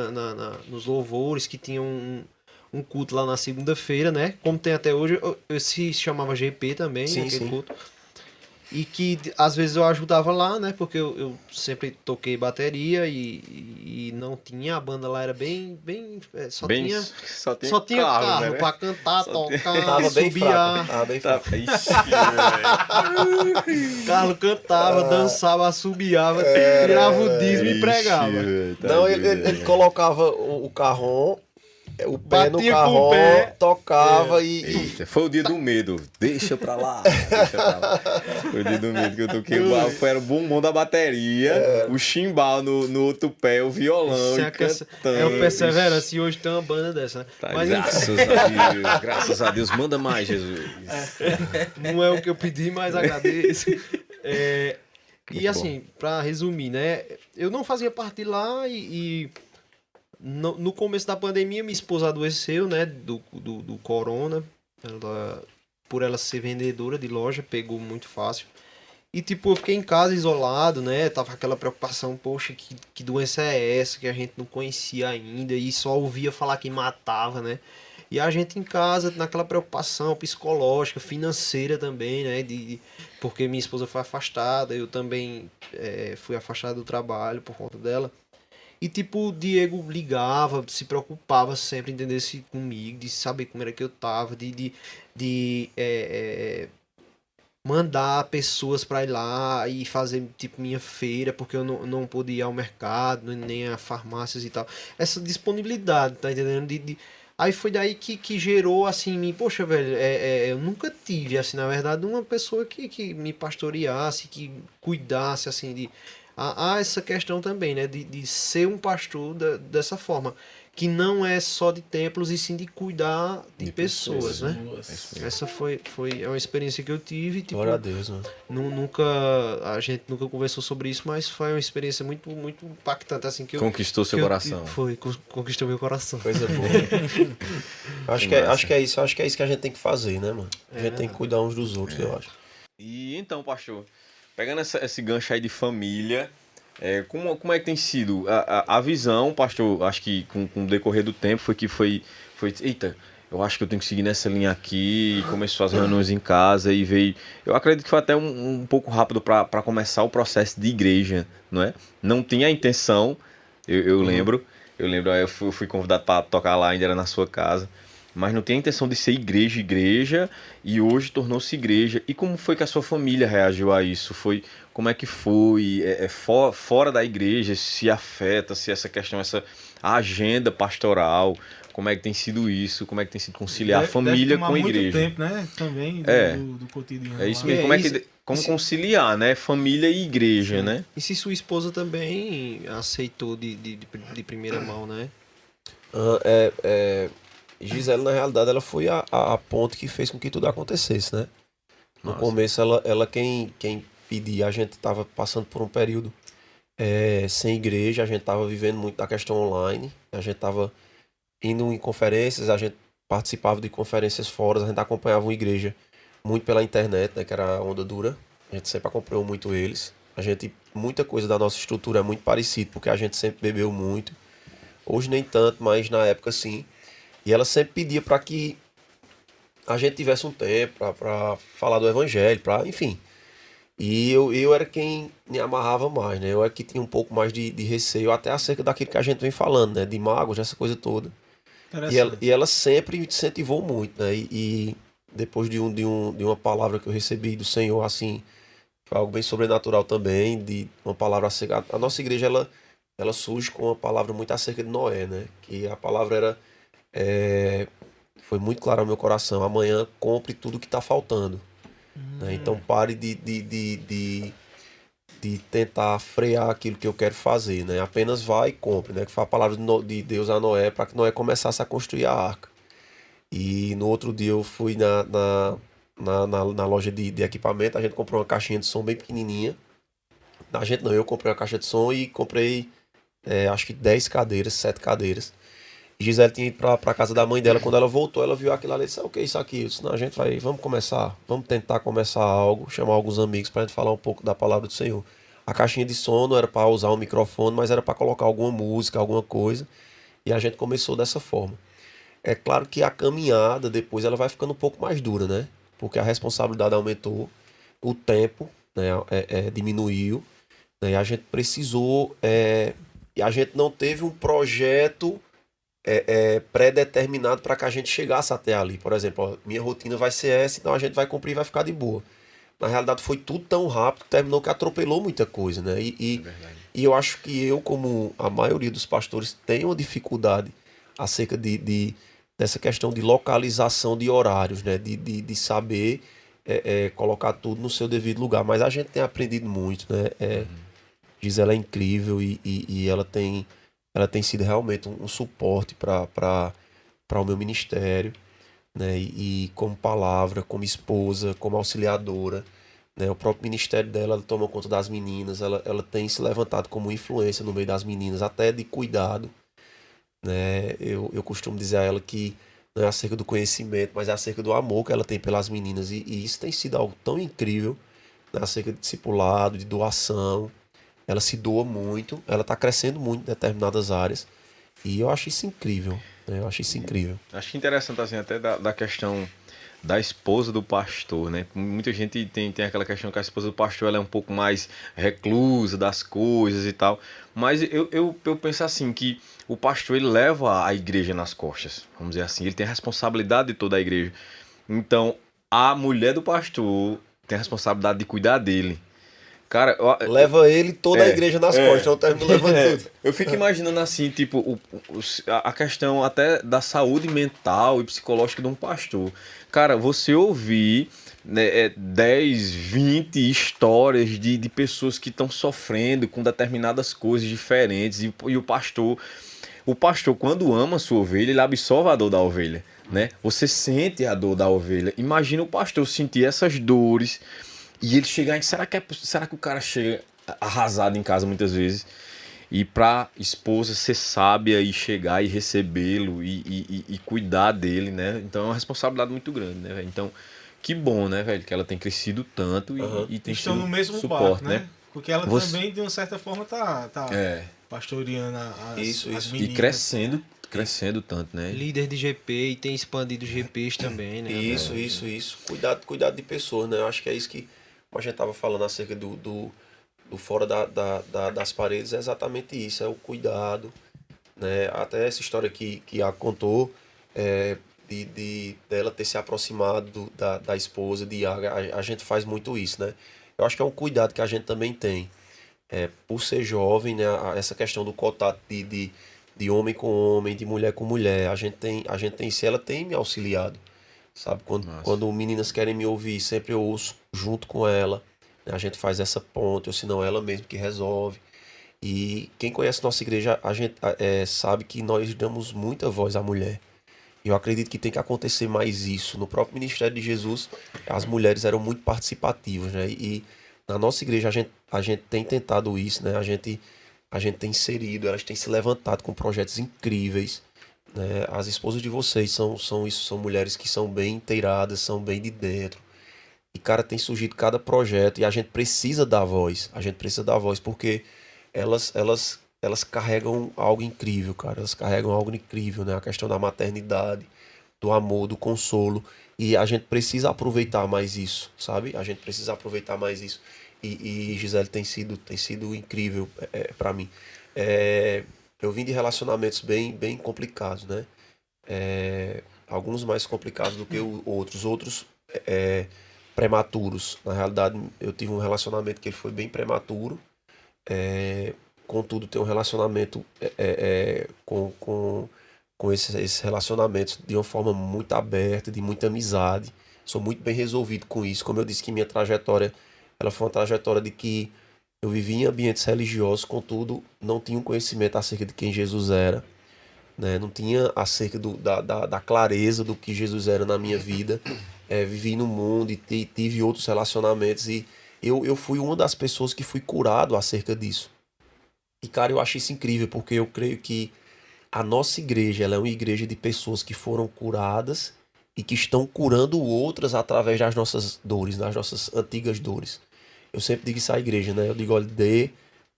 nos louvores, que tinham um culto lá na segunda-feira, né, como tem até hoje, se chamava GP também, sim, aquele sim. culto. E que às vezes eu ajudava lá, né? Porque eu sempre toquei bateria e não tinha, a banda lá era bem Bem, só tinha carro né? pra cantar, Só tocar, Tava bem fraco. subiar. Tava bem Tá, fraco. ixi, velho. Carlos cantava, dançava, assobiava, Era, tirava o dízimo e Ixi, pregava. velho, tá Não, doido, ele velho. colocava o carrom, o pé no Batia com o carrom, pé. tocava e Eita, foi o dia do medo. Deixa pra lá. Deixa pra lá. Foi o dia do medo que eu toquei. Era o bumbum da bateria, o chimbal no outro pé, o violão. E cantando. É o Perseverance e hoje tem uma banda dessa, né? Tá, Mas graças a Deus, graças a Deus. Manda mais, Jesus. não é o que eu pedi, mas agradeço. E Muito assim, pra resumir, né? Eu não fazia parte de lá e no começo da pandemia minha esposa adoeceu, né? Do corona. Por ela ser vendedora de loja, pegou muito fácil. E tipo, eu fiquei em casa isolado, né? Tava aquela preocupação, poxa, que doença é essa que a gente não conhecia ainda e só ouvia falar que matava, né? E a gente em casa, naquela preocupação psicológica, financeira também, né? Porque minha esposa foi afastada, eu também fui afastado do trabalho por conta dela. E tipo, o Diego ligava, se preocupava sempre, entendesse comigo, de saber como era que eu tava, mandar pessoas pra ir lá e fazer tipo minha feira, porque eu não podia ir ao mercado, nem a farmácias e tal. Essa disponibilidade, tá entendendo? Aí foi daí que gerou assim em mim, poxa, velho, eu nunca tive, assim, na verdade, uma pessoa que me pastoreasse, que cuidasse, assim, há essa questão também, né, de ser um pastor dessa forma, que não é só de templos e sim de cuidar de pessoas, né? Essa é uma experiência que eu tive, tipo, glória a Deus, mano. a gente nunca conversou sobre isso, mas foi uma experiência muito, muito impactante, assim, que eu... Conquistou seu que eu- coração. conquistou meu coração. Coisa boa. acho que é isso que a gente tem que fazer, né, mano? A gente tem que cuidar uns dos outros, eu acho. E então, pastor, pegando esse gancho aí de família, como é que tem sido a visão, pastor? Acho que com o decorrer do tempo foi, eita, eu acho que eu tenho que seguir nessa linha aqui, e começou as reuniões em casa e veio. Eu acredito que foi até um pouco rápido para começar o processo de igreja, não é? Não tinha a intenção, eu lembro, aí eu fui convidado para tocar lá, ainda era na sua casa. Mas não tem a intenção de ser igreja, e hoje tornou-se igreja. E como foi que a sua família reagiu a isso? Como é que foi? Fora da igreja, se afeta, se essa questão, essa agenda pastoral, como é que tem sido isso? Como é que tem sido conciliar a família com a igreja? Muito tempo, né? Também do cotidiano. É isso lá. mesmo. Como conciliar, né? Família e igreja, né? E se sua esposa também aceitou de primeira mão, né? Gisele, na realidade, ela foi a ponte que fez com que tudo acontecesse, né? No Nossa. começo, ela quem pedia, a gente tava passando por um período sem igreja, a gente tava vivendo muito da questão online, a gente tava indo em conferências, a gente participava de conferências fora, a gente acompanhava uma igreja muito pela internet, né, que era a Onda Dura, a gente sempre acompanhou muito eles, muita coisa da nossa estrutura é muito parecida, porque a gente sempre bebeu muito, hoje nem tanto, mas na época sim. E ela sempre pedia para que a gente tivesse um tempo para falar do evangelho, enfim. E eu era quem me amarrava mais, né? Eu era que tinha um pouco mais de receio, até acerca daquilo que a gente vem falando, né? De magos, essa coisa toda. E ela sempre me incentivou muito, né? E depois de uma palavra que eu recebi do Senhor, assim, foi algo bem sobrenatural também, de uma palavra acerca... A nossa igreja, ela surge com uma palavra muito acerca de Noé, né? Que a palavra era... foi muito claro ao meu coração. Amanhã compre tudo que está faltando. Né? Então pare de tentar frear aquilo que eu quero fazer. Né? Apenas vá e compre. Né? Que foi a palavra de Deus a Noé para que Noé começasse a construir a arca. E no outro dia eu fui na loja de equipamento. A gente comprou uma caixinha de som bem pequenininha. Eu comprei uma caixa de som e comprei acho que 10 cadeiras, 7 cadeiras. Gisele tinha ido pra casa da mãe dela. Quando ela voltou, ela viu aquilo ali e disse: o que é isso aqui? Eu disse: não, vamos tentar começar algo, chamar alguns amigos pra gente falar um pouco da palavra do Senhor. A caixinha de som não era pra usar um microfone, mas era pra colocar alguma música, alguma coisa. E a gente começou dessa forma. É claro que a caminhada depois ela vai ficando um pouco mais dura, né? Porque a responsabilidade aumentou, o tempo né, diminuiu, né, e a gente precisou, e a gente não teve um projeto pré-determinado para que a gente chegasse até ali. Por exemplo, ó, minha rotina vai ser essa, então a gente vai cumprir e vai ficar de boa. Na realidade foi tudo tão rápido que terminou que atropelou muita coisa, né? É verdade. E eu acho que eu, como a maioria dos pastores, tenho uma dificuldade acerca dessa questão de localização de horários, né? De saber colocar tudo no seu devido lugar. Mas a gente tem aprendido muito, né? Gisela é incrível e ela tem sido realmente um suporte para o meu ministério, né? E como palavra, como esposa, como auxiliadora, né? O próprio ministério dela, ela toma conta das meninas, ela tem se levantado como influência no meio das meninas, até de cuidado, né? Eu costumo dizer a ela que não é acerca do conhecimento, mas é acerca do amor que ela tem pelas meninas, e isso tem sido algo tão incrível, né? Acerca de discipulado, de doação. Ela se doa muito, ela está crescendo muito em determinadas áreas, e eu acho isso incrível, né? Eu acho isso incrível. Acho que interessante assim, até da questão da esposa do pastor, né? Muita gente tem aquela questão que a esposa do pastor ela é um pouco mais reclusa das coisas e tal. Mas eu penso assim, que o pastor ele leva a igreja nas costas, vamos dizer assim. Ele tem a responsabilidade de toda a igreja. Então, a mulher do pastor tem a responsabilidade de cuidar dele. Cara, Leva ele toda a igreja nas costas, então termina levando tudo. eu fico imaginando assim, tipo, a questão até da saúde mental e psicológica de um pastor. Cara, você ouvir, né, 10, 20 histórias de pessoas que estão sofrendo com determinadas coisas diferentes e o pastor, quando ama a sua ovelha, ele absorve a dor da ovelha, né? Você sente a dor da ovelha. Imagina o pastor sentir essas dores e ele chegar em... Será que o cara chega arrasado em casa muitas vezes? E pra esposa ser sábia e chegar e recebê-lo e cuidar dele, né? Então é uma responsabilidade muito grande, né, velho? Então, que bom, né, velho? Que ela tem crescido tanto e tem Estão sido no mesmo suporte, barco, né? Porque ela também, de uma certa forma, tá pastoreando Isso. as E meninas. crescendo tanto, né? Líder de GP e tem expandido GPs também, né? Isso. Cuidado de pessoas, né? Eu acho que é isso que a gente tava falando acerca do fora das paredes, é exatamente isso, é o cuidado, né? Até essa história que a contou, dela ter se aproximado da esposa de Iago, a gente faz muito isso, né? Eu acho que é um cuidado que a gente também tem, por ser jovem, né? Essa questão do contato de homem com homem, de mulher com mulher, a gente tem isso, ela tem me auxiliado, sabe? Quando meninas querem me ouvir, sempre eu ouço junto com ela, né? A gente faz essa ponte, ou se não ela mesmo que resolve. E quem conhece nossa igreja, a gente sabe que nós damos muita voz à mulher. E eu acredito que tem que acontecer mais isso. No próprio ministério de Jesus, as mulheres eram muito participativas, né? E na nossa igreja a gente tem tentado isso, né? A gente tem inserido, elas têm se levantado com projetos incríveis, né? As esposas de vocês são mulheres que são bem inteiradas, são bem de dentro. E, cara, tem surgido cada projeto e a gente precisa dar voz. A gente precisa dar voz porque elas carregam algo incrível, cara. Elas carregam algo incrível, né? A questão da maternidade, do amor, do consolo. E a gente precisa aproveitar mais isso, sabe? A gente precisa aproveitar mais isso. E Gisele tem sido incrível para mim. Eu vim de relacionamentos bem complicados, né? Alguns mais complicados do que outros prematuros. Na realidade, eu tive um relacionamento que ele foi bem prematuro. Contudo, tenho um relacionamento com esses relacionamentos de uma forma muito aberta, de muita amizade. Sou muito bem resolvido com isso. Como eu disse que minha trajetória, ela foi uma trajetória de que eu vivi em ambientes religiosos, contudo, não tinha um conhecimento acerca de quem Jesus era, né? Não tinha acerca da clareza do que Jesus era na minha vida. Vivi no mundo e tive outros relacionamentos e eu fui uma das pessoas que fui curado acerca disso. E, cara, eu acho isso incrível, porque eu creio que a nossa igreja, ela é uma igreja de pessoas que foram curadas e que estão curando outras através das nossas dores, das nossas antigas dores. Eu sempre digo isso à igreja, né? Eu digo, olha, dê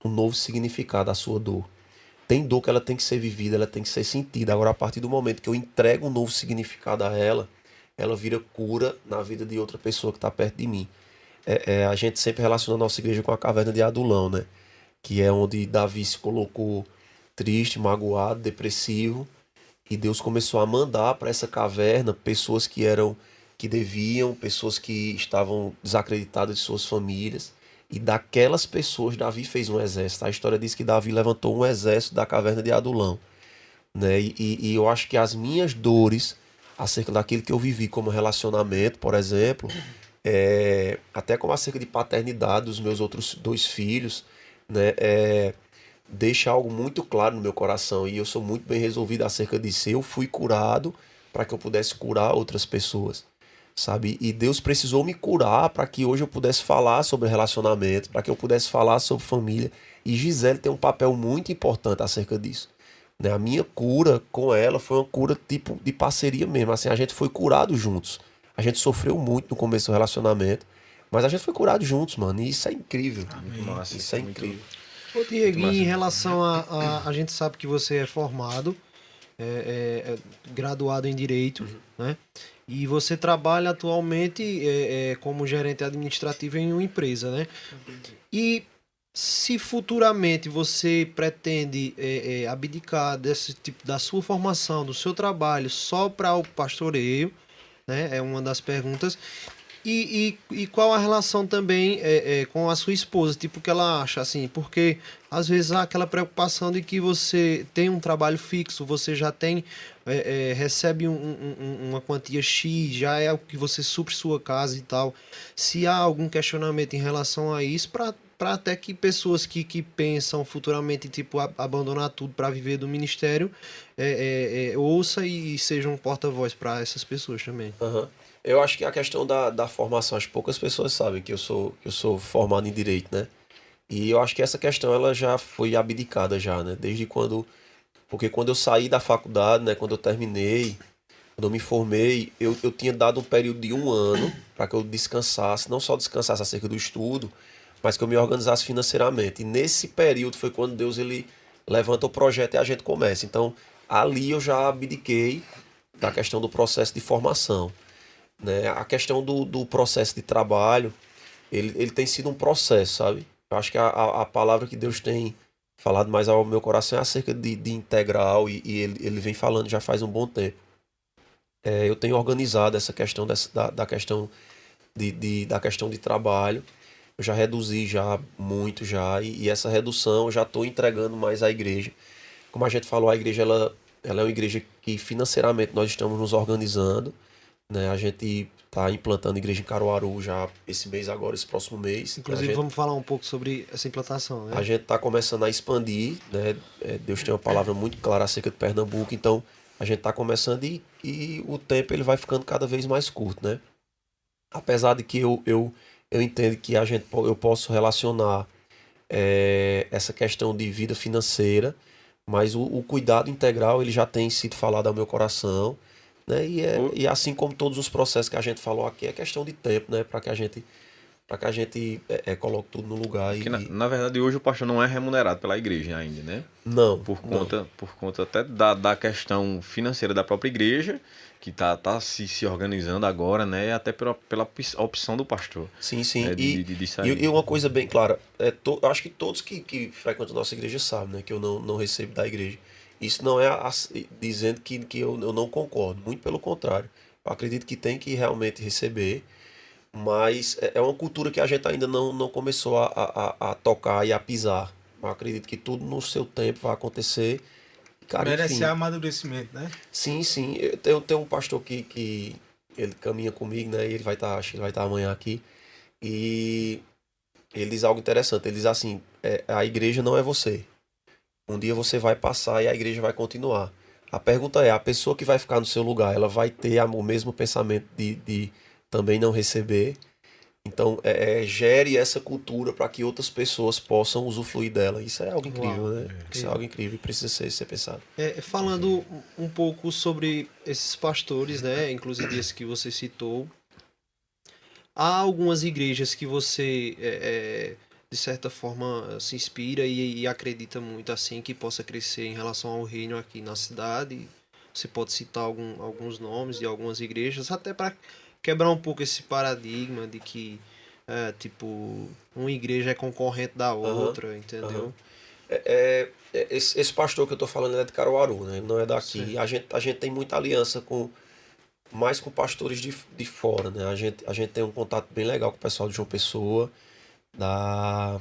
um novo significado à sua dor. Tem dor que ela tem que ser vivida, ela tem que ser sentida. Agora, a partir do momento que eu entrego um novo significado a ela, ela vira cura na vida de outra pessoa que está perto de mim. a gente sempre relaciona a nossa igreja com a caverna de Adulão, né? Que é onde Davi se colocou triste, magoado, depressivo, e Deus começou a mandar para essa caverna pessoas que deviam, pessoas que estavam desacreditadas de suas famílias, e daquelas pessoas Davi fez um exército. A história diz que Davi levantou um exército da caverna de Adulão, né? E eu acho que as minhas dores acerca daquilo que eu vivi como relacionamento, por exemplo, até como acerca de paternidade dos meus outros dois filhos, né? Deixa algo muito claro no meu coração e eu sou muito bem resolvido acerca disso. Eu fui curado para que eu pudesse curar outras pessoas, sabe? E Deus precisou me curar para que hoje eu pudesse falar sobre relacionamento, para que eu pudesse falar sobre família. E Gisele tem um papel muito importante acerca disso, né? A minha cura com ela foi uma cura tipo de parceria mesmo. Assim, a gente foi curado juntos. A gente sofreu muito no começo do relacionamento, mas a gente foi curado juntos, mano. E isso é incrível. Muito massa. Isso é muito- incrível. Ô, Diego, Muito em massa. relação a gente sabe que você é formado, graduado em Direito, né? E você trabalha atualmente como gerente administrativo em uma empresa, né? E se futuramente você pretende abdicar desse tipo da sua formação, do seu trabalho só para o pastoreio, né? É uma das perguntas. E qual a relação também com a sua esposa? Tipo, o que ela acha, assim? Porque às vezes há aquela preocupação de que você tem um trabalho fixo, você já tem, recebe uma quantia X, já é o que você supre sua casa e tal. Se há algum questionamento em relação a isso, para até que pessoas que pensam futuramente, tipo, abandonar tudo para viver do ministério, ouça e seja um porta-voz para essas pessoas também. Aham. Eu acho que a questão da formação, acho que poucas pessoas sabem que eu sou formado em Direito, né? E eu acho que essa questão ela já foi abdicada já, né? Desde quando... Porque quando eu saí da faculdade, né? Quando eu terminei, quando eu me formei, eu tinha dado um período de 1 ano para que eu descansasse, não só descansasse acerca do estudo, mas que eu me organizasse financeiramente. E nesse período foi quando Deus ele levanta o projeto e a gente começa. Então, ali eu já abdiquei da questão do processo de formação, né? A questão do processo de trabalho, ele tem sido um processo, sabe? Eu acho que a palavra que Deus tem falado mais ao meu coração é acerca de integral e ele vem falando já faz um bom tempo. Eu tenho organizado essa questão da questão da questão de trabalho. Eu já reduzi já muito já e essa redução eu já estou entregando mais à igreja. Como a gente falou, a igreja ela é uma igreja que financeiramente nós estamos nos organizando, né? A gente está implantando igreja em Caruaru já esse mês agora, esse próximo mês. Inclusive, vamos falar um pouco sobre essa implantação, né? A gente está começando a expandir, né? Deus tem uma palavra muito clara acerca de Pernambuco, então a gente está começando e o tempo ele vai ficando cada vez mais curto, né? Apesar de que eu entendo que eu posso relacionar essa questão de vida financeira, mas o cuidado integral ele já tem sido falado ao meu coração, né? E assim como todos os processos que a gente falou aqui, é questão de tempo, né? Para que a gente coloque tudo no lugar Porque, na verdade, hoje o pastor não é remunerado pela igreja ainda, né? Não, Por não. conta até da questão financeira da própria igreja, que tá se organizando agora, né? E até pela opção do pastor. Sim, sim. Né? De sair. E uma coisa bem clara, eu acho que todos que frequentam a nossa igreja sabem, né? Que eu não recebo da igreja. Isso não é dizendo que eu não concordo. Muito pelo contrário. Eu acredito que tem que realmente receber, mas é uma cultura que a gente ainda não começou a tocar e a pisar. Eu acredito que tudo no seu tempo vai acontecer. Cara, Merece enfim. amadurecimento, né? Sim, sim. Eu tenho um pastor que ele caminha comigo, né? E ele vai estar, acho que ele vai estar amanhã aqui. E ele diz algo interessante. Ele diz assim: a igreja não é você. Um dia você vai passar e a igreja vai continuar. A pergunta é: a pessoa que vai ficar no seu lugar, ela vai ter o mesmo pensamento de também não receber? Então, gere essa cultura para que outras pessoas possam usufruir dela. Isso é algo incrível, Uau, né? Isso é algo incrível e precisa ser pensado. Falando um pouco sobre esses pastores, né? Inclusive esse que você citou. Há algumas igrejas que você, de certa forma, se inspira e acredita muito assim que possa crescer em relação ao reino aqui na cidade. Você pode citar alguns nomes de algumas igrejas, até para quebrar um pouco esse paradigma de que tipo, uma igreja é concorrente da outra, entendeu? Esse pastor que eu tô falando é de Caruaru, né? Ele não é daqui. Sim. A gente tem muita aliança mais com pastores de fora, né? A gente tem um contato bem legal com o pessoal de João Pessoa, da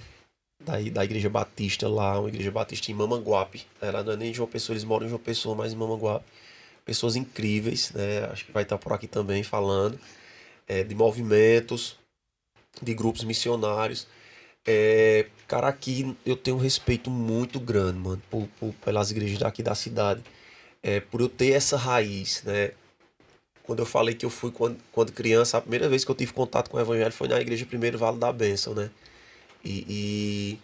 Igreja Batista lá, uma Igreja Batista em Mamanguape. Ela não é nem em João Pessoa, eles moram em João Pessoa, mas em Mamanguape. Pessoas incríveis, né? Acho que vai estar por aqui também falando de movimentos, de grupos missionários. Cara, aqui eu tenho um respeito muito grande, mano, pelas igrejas daqui da cidade. Por eu ter essa raiz, né? Quando eu falei que eu fui quando criança, a primeira vez que eu tive contato com o evangelho foi na igreja Primeiro Vale da Bênção, né? E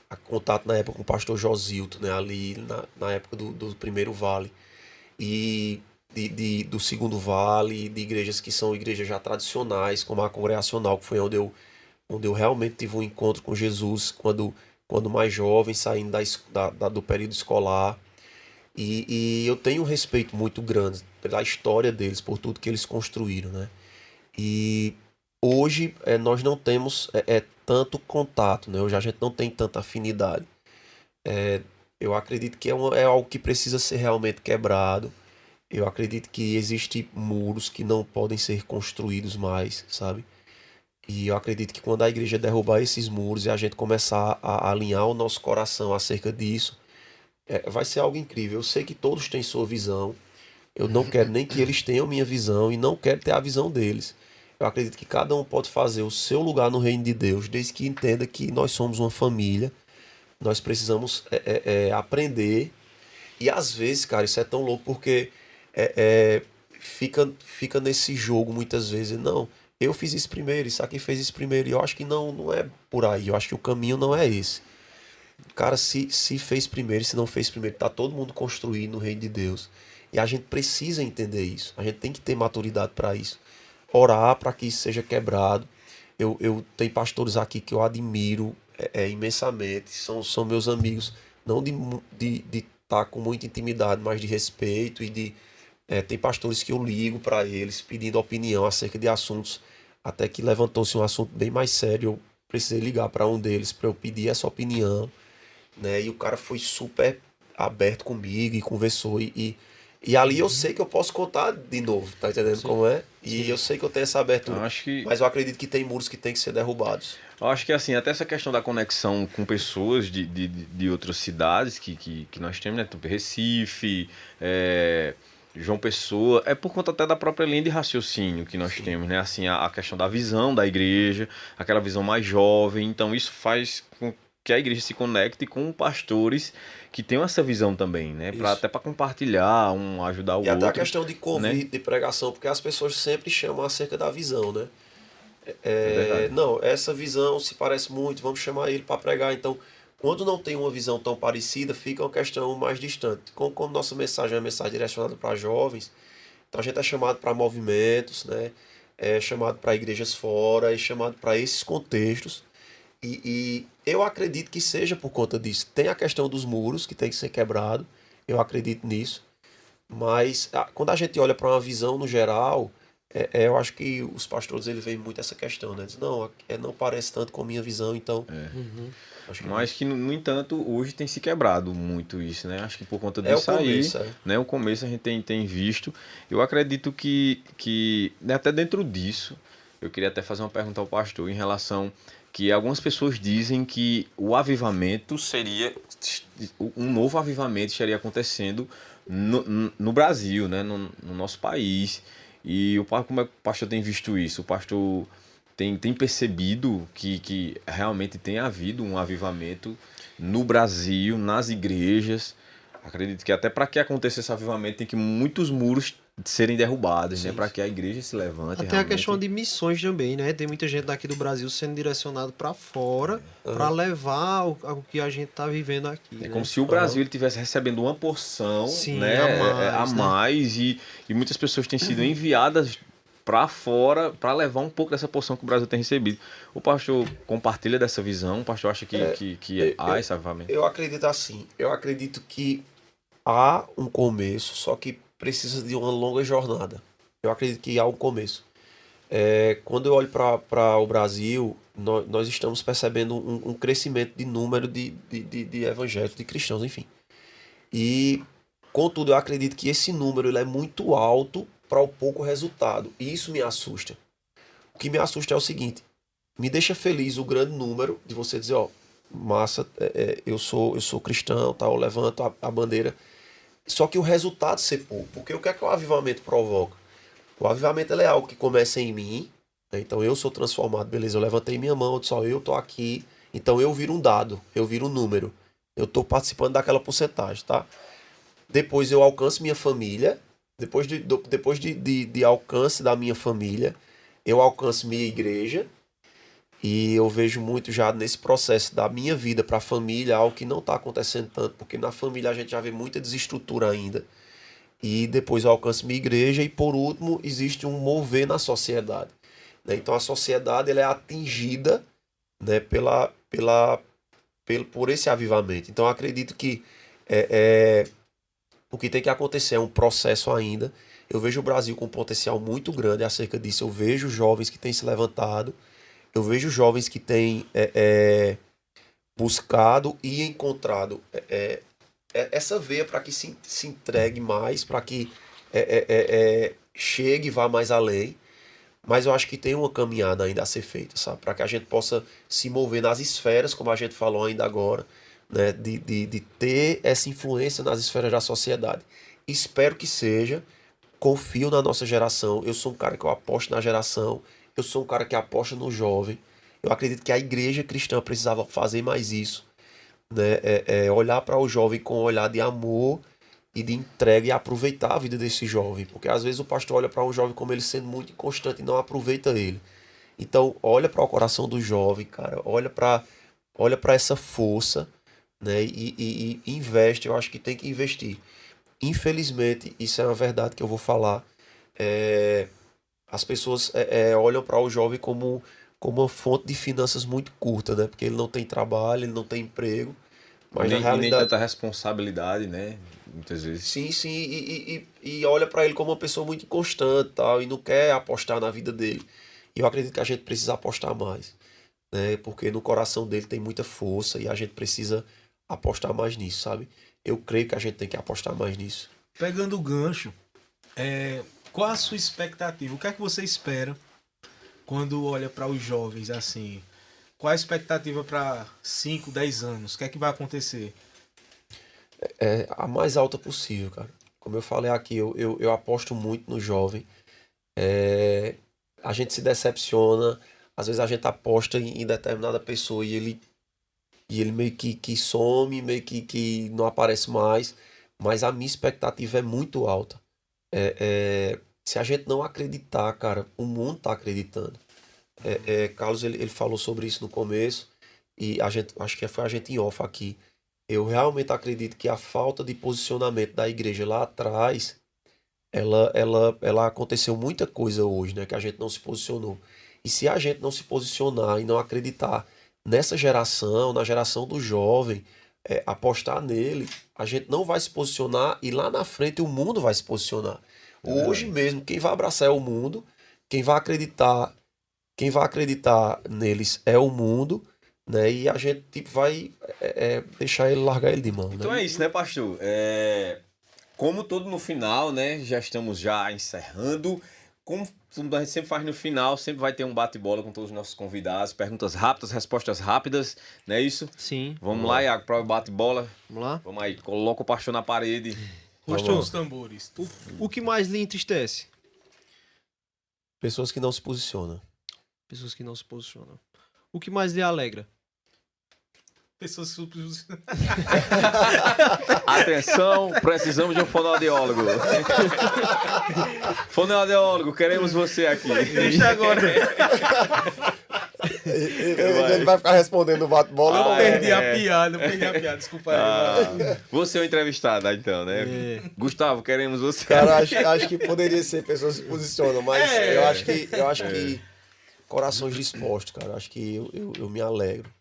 a contato na época com o pastor Josilto, né? Ali na época do Primeiro Vale. E do Segundo Vale, de igrejas que são igrejas já tradicionais, como a Congregacional, que foi onde eu realmente tive um encontro com Jesus quando mais jovem, saindo do período escolar. E eu tenho um respeito muito grande pela história deles, por tudo que eles construíram, né? E hoje nós não temos tanto contato, né? Hoje a gente não tem tanta afinidade. Eu acredito que é algo que precisa ser realmente quebrado. Eu acredito que existem muros que não podem ser construídos mais, sabe? E eu acredito que quando a igreja derrubar esses muros e a gente começar a alinhar o nosso coração acerca disso, vai ser algo incrível. Eu sei que todos têm sua visão. Eu não quero nem que eles tenham minha visão e não quero ter a visão deles. Eu acredito que cada um pode fazer o seu lugar no reino de Deus, desde que entenda que nós somos uma família. Nós precisamos aprender. E às vezes, cara, isso é tão louco porque fica nesse jogo muitas vezes. Não, eu fiz isso primeiro, isso aqui fez isso primeiro. E eu acho que não é por aí. Eu acho que o caminho não é esse. Cara, se fez primeiro, se não fez primeiro, tá todo mundo construindo no reino de Deus. E a gente precisa entender isso. A gente tem que ter maturidade para isso. Orar para que isso seja quebrado. Eu tenho pastores aqui que eu admiro imensamente. São meus amigos, não de estar com muita intimidade, mas de respeito. Tem pastores que eu ligo para eles pedindo opinião acerca de assuntos. Até que levantou-se um assunto bem mais sério. Eu precisei ligar para um deles para eu pedir essa opinião, né? E o cara foi super aberto comigo e conversou. E ali eu sei que eu posso contar de novo, tá entendendo como é? E eu sei que eu tenho essa abertura. Mas eu acredito que tem muros que tem que ser derrubados. Eu acho que assim, até essa questão da conexão com pessoas de outras cidades que nós temos, né? Tipo Recife, João Pessoa, é por conta até da própria linha de raciocínio que nós temos, né? Assim, a questão da visão da igreja, aquela visão mais jovem. Então isso faz com que a igreja se conecte com pastores que tenham essa visão também, né? Até para compartilhar, ajudar o outro. E até a questão de convite, né? de pregação, porque as pessoas sempre chamam acerca da visão, né? Verdade. Não, essa visão se parece muito, vamos chamar ele para pregar. Então, quando não tem uma visão tão parecida, fica uma questão mais distante. Como nossa mensagem é uma mensagem direcionada para jovens, então a gente é chamado para movimentos, né? É chamado para igrejas fora, é chamado para esses contextos. E eu acredito que seja por conta disso. Tem a questão dos muros que tem que ser quebrado, eu acredito nisso. Mas quando a gente olha para uma visão no geral, eu acho que os pastores eles veem muito essa questão, né? Diz, não, não parece tanto com a minha visão, então. Acho que mas que, no entanto, hoje tem se quebrado muito isso, né? Acho que por conta disso né? O começo a gente tem visto. Eu acredito que até dentro disso, eu queria até fazer uma pergunta ao pastor em relação que algumas pessoas dizem que o avivamento seria um novo avivamento estaria acontecendo no Brasil, né? No nosso país. E como é que o pastor tem visto isso? O pastor tem percebido que realmente tem havido um avivamento no Brasil, nas igrejas. Acredito que até para que aconteça esse avivamento tem que muitos muros serem derrubados, né? Para que a igreja se levante. Até realmente. A questão de missões também, né? Tem muita gente daqui do Brasil sendo direcionado para fora para levar o que a gente tá vivendo aqui. É como se o Brasil estivesse recebendo uma porção, né? a mais e muitas pessoas têm sido enviadas para fora para levar um pouco dessa porção que o Brasil tem recebido. O pastor compartilha dessa visão? O pastor acha que há esse avivamento? Eu acredito assim. Eu acredito que há um começo, só que precisa de uma longa jornada. Eu acredito que há um começo. Quando eu olho para o Brasil, nós estamos percebendo um crescimento de número de evangélicos, de cristãos, enfim. E, contudo, eu acredito que esse número ele é muito alto para o pouco resultado. E isso me assusta. O que me assusta é o seguinte: me deixa feliz o grande número de você dizer, ó, massa, eu sou cristão, tá, eu levanto a bandeira. Só que o resultado ser pouco. Porque o que é que o avivamento provoca? O avivamento ele é algo que começa em mim, né? Então eu sou transformado, beleza, eu levantei minha mão, eu disse, ó, eu tô aqui, então eu viro um dado, eu viro um número. Eu tô participando daquela porcentagem, tá? Depois eu alcanço minha família, depois de alcance da minha família, eu alcanço minha igreja, e eu vejo muito já nesse processo da minha vida para a família, algo que não está acontecendo tanto, porque na família a gente já vê muita desestrutura ainda. E depois eu alcanço minha igreja e por último existe um mover na sociedade, né? Então a sociedade ela é atingida, né, por esse avivamento. Então eu acredito que o que tem que acontecer é um processo ainda. Eu vejo o Brasil com um potencial muito grande acerca disso. Eu vejo jovens que têm se levantado, eu vejo jovens que têm buscado e encontrado essa veia para que se entregue mais, para que chegue e vá mais além. Mas eu acho que tem uma caminhada ainda a ser feita, sabe? Para que a gente possa se mover nas esferas, como a gente falou ainda agora, né? De ter essa influência nas esferas da sociedade. Espero que seja. Confio na nossa geração. Eu sou um cara que eu aposto na geração. Eu sou um cara que aposta no jovem. Eu acredito que a igreja cristã precisava fazer mais isso, né? Olhar para o jovem com um olhar de amor e de entrega e aproveitar a vida desse jovem, porque às vezes o pastor olha para um jovem como ele sendo muito inconstante e não aproveita ele. Então olha para o coração do jovem, cara, olha para essa força, né? E investe. Eu acho que tem que investir. Infelizmente isso é uma verdade que eu vou falar. As pessoas olham para o jovem como uma fonte de finanças muito curta, né? Porque ele não tem trabalho, ele não tem emprego. Mas na Nem realidade, tanta responsabilidade, né? Muitas vezes. sim, sim, e olha para ele como uma pessoa muito inconstante, tal, e não quer apostar na vida dele. E eu acredito que a gente precisa apostar mais, né? Porque no coração dele tem muita força e a gente precisa apostar mais nisso, sabe? Eu creio que a gente tem que apostar mais nisso. Pegando o gancho, qual a sua expectativa? O que é que você espera quando olha para os jovens assim? Qual a expectativa para 5, 10 anos? O que é que vai acontecer? A mais alta possível, cara. Como eu falei aqui, eu aposto muito no jovem. A gente se decepciona, às vezes a gente aposta em determinada pessoa e ele meio que some, meio que não aparece mais. Mas a minha expectativa é muito alta. Se a gente não acreditar, cara, o mundo tá acreditando. Carlos, ele falou sobre isso no começo e acho que foi a gente em off aqui. Eu realmente acredito que a falta de posicionamento da igreja lá atrás, ela aconteceu muita coisa hoje, né? Que a gente não se posicionou. E se a gente não se posicionar e não acreditar nessa geração, na geração do jovem, apostar nele, a gente não vai se posicionar e lá na frente o mundo vai se posicionar. Hoje mesmo, quem vai abraçar é o mundo, quem vai acreditar neles é o mundo, né? E a gente vai deixar ele, largar ele de mão, Então né? é isso, né, pastor? Como todo no final, né? Já estamos já encerrando. Como a gente sempre faz no final, sempre vai ter um bate-bola com todos os nossos convidados. Perguntas rápidas, respostas rápidas, não é isso? Sim. Vamos lá, Iago, para o bate-bola. Vamos lá? Vamos aí, coloca o pastor na parede. Rostou os tambores. O que mais lhe entristece? Pessoas que não se posicionam. Pessoas que não se posicionam. O que mais lhe alegra? Pessoas Atenção, precisamos de um fonoaudiólogo. Fonoaudiólogo, queremos você aqui. Deixa agora. Ele vai ficar respondendo o bate-bola. Eu perdi a piada, desculpa aí. Você é o entrevistado, então, né? Gustavo, queremos você. Cara, acho que poderia ser pessoas que se posicionam, mas eu acho que corações dispostos, cara. Acho que eu me alegro.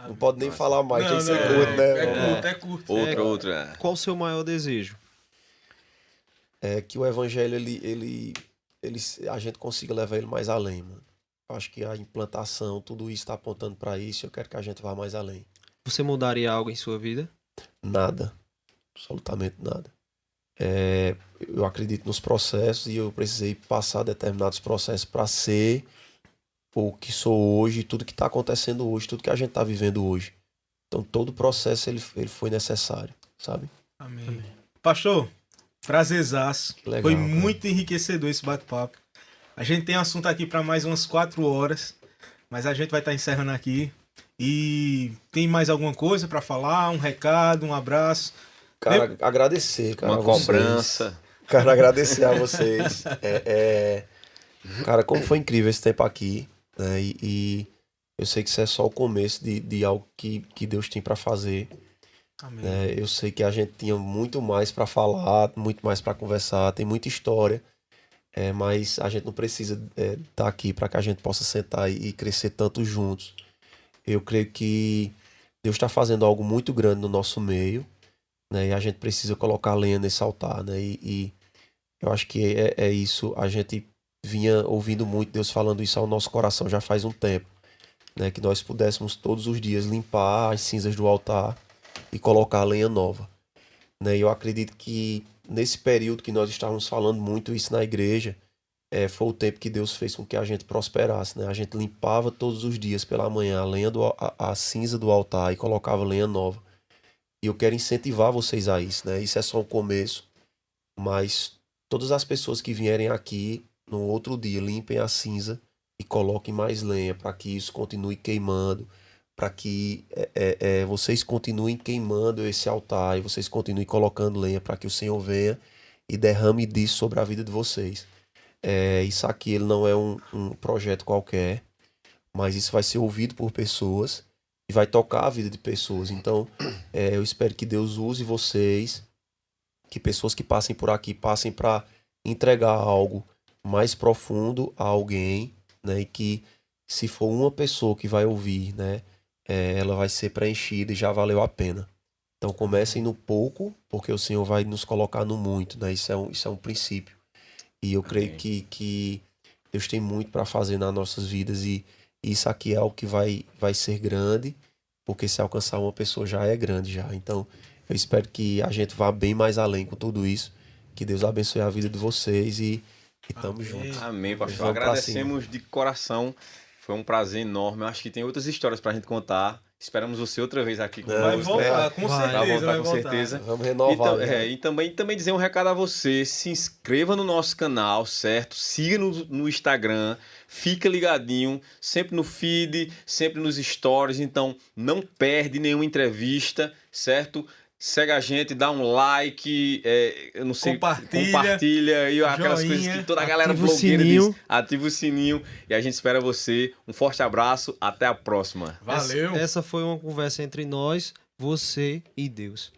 Não pode nem falar mais, tem que ser curto, né? É curto. Outra. Qual o seu maior desejo? Que o evangelho ele a gente consiga levar ele mais além, mano. Eu acho que a implantação, tudo isso tá apontando para isso, eu quero que a gente vá mais além. Você mudaria algo em sua vida? Nada, absolutamente nada. Eu acredito nos processos e eu precisei passar determinados processos para ser o que sou hoje, tudo que está acontecendo hoje, tudo que a gente está vivendo hoje. Então todo o processo ele foi necessário, sabe? Amém. Pastor, prazerzaço. Legal, Foi cara. muito enriquecedor esse bate-papo. A gente tem assunto aqui para mais umas 4 horas, mas a gente vai estar encerrando aqui. E tem mais alguma coisa para falar? Um recado, um abraço? Cara, agradecer, cara, Uma a vocês. cobrança. Cara, agradecer a vocês. Cara, como foi incrível esse tempo aqui, né? E eu sei que isso é só o começo de algo que Deus tem para fazer. Amém. Né? Eu sei que a gente tinha muito mais para falar, muito mais para conversar, tem muita história, mas a gente não precisa estar aqui para que a gente possa sentar e crescer tanto juntos. Eu creio que Deus está fazendo algo muito grande no nosso meio, né? E a gente precisa colocar lenha nesse altar, né? E eu acho que é isso. A gente vinha ouvindo muito Deus falando isso ao nosso coração já faz um tempo, né? Que nós pudéssemos todos os dias limpar as cinzas do altar e colocar a lenha nova, né? E eu acredito que nesse período que nós estávamos falando muito isso na igreja, foi o tempo que Deus fez com que a gente prosperasse, né? A gente limpava todos os dias pela manhã a lenha a cinza do altar e colocava lenha nova. E eu quero incentivar vocês a isso, né? Isso é só um começo, mas todas as pessoas que vierem aqui no outro dia limpem a cinza e coloquem mais lenha para que isso continue queimando, para que vocês continuem queimando esse altar e vocês continuem colocando lenha para que o Senhor venha e derrame disso sobre a vida de vocês. Isso aqui ele não é um projeto qualquer, mas isso vai ser ouvido por pessoas e vai tocar a vida de pessoas. Então, eu espero que Deus use vocês, que pessoas que passem por aqui passem para entregar algo mais profundo a alguém, né? E que se for uma pessoa que vai ouvir, né? Ela vai ser preenchida e já valeu a pena. Então comecem no pouco, porque o Senhor vai nos colocar no muito, né? Isso é um princípio. E eu creio que Deus tem muito para fazer nas nossas vidas e isso aqui é algo que vai ser grande, porque se alcançar uma pessoa já é grande já. Então eu espero que a gente vá bem mais além com tudo isso. Que Deus abençoe a vida de vocês e tamo junto. Amém, pastor. Vamos pra Agradecemos de coração. Foi um prazer enorme. Eu acho que tem outras histórias pra gente contar. Esperamos você outra vez aqui Não, Vai conosco. voltar, com Vai. certeza. Vai voltar vai com voltar. certeza. Vamos renovar. E também dizer um recado a você, se inscreva no nosso canal, certo? Siga no Instagram, fica ligadinho, sempre no feed, sempre nos stories, então não perde nenhuma entrevista, certo? Segue a gente, dá um like, eu não sei, compartilha e aquelas joinha, coisas que toda a galera ativa o blogueira sininho. diz. Ativa o sininho e a gente espera você. Um forte abraço, até a próxima. Valeu. Essa foi uma conversa entre nós, você e Deus.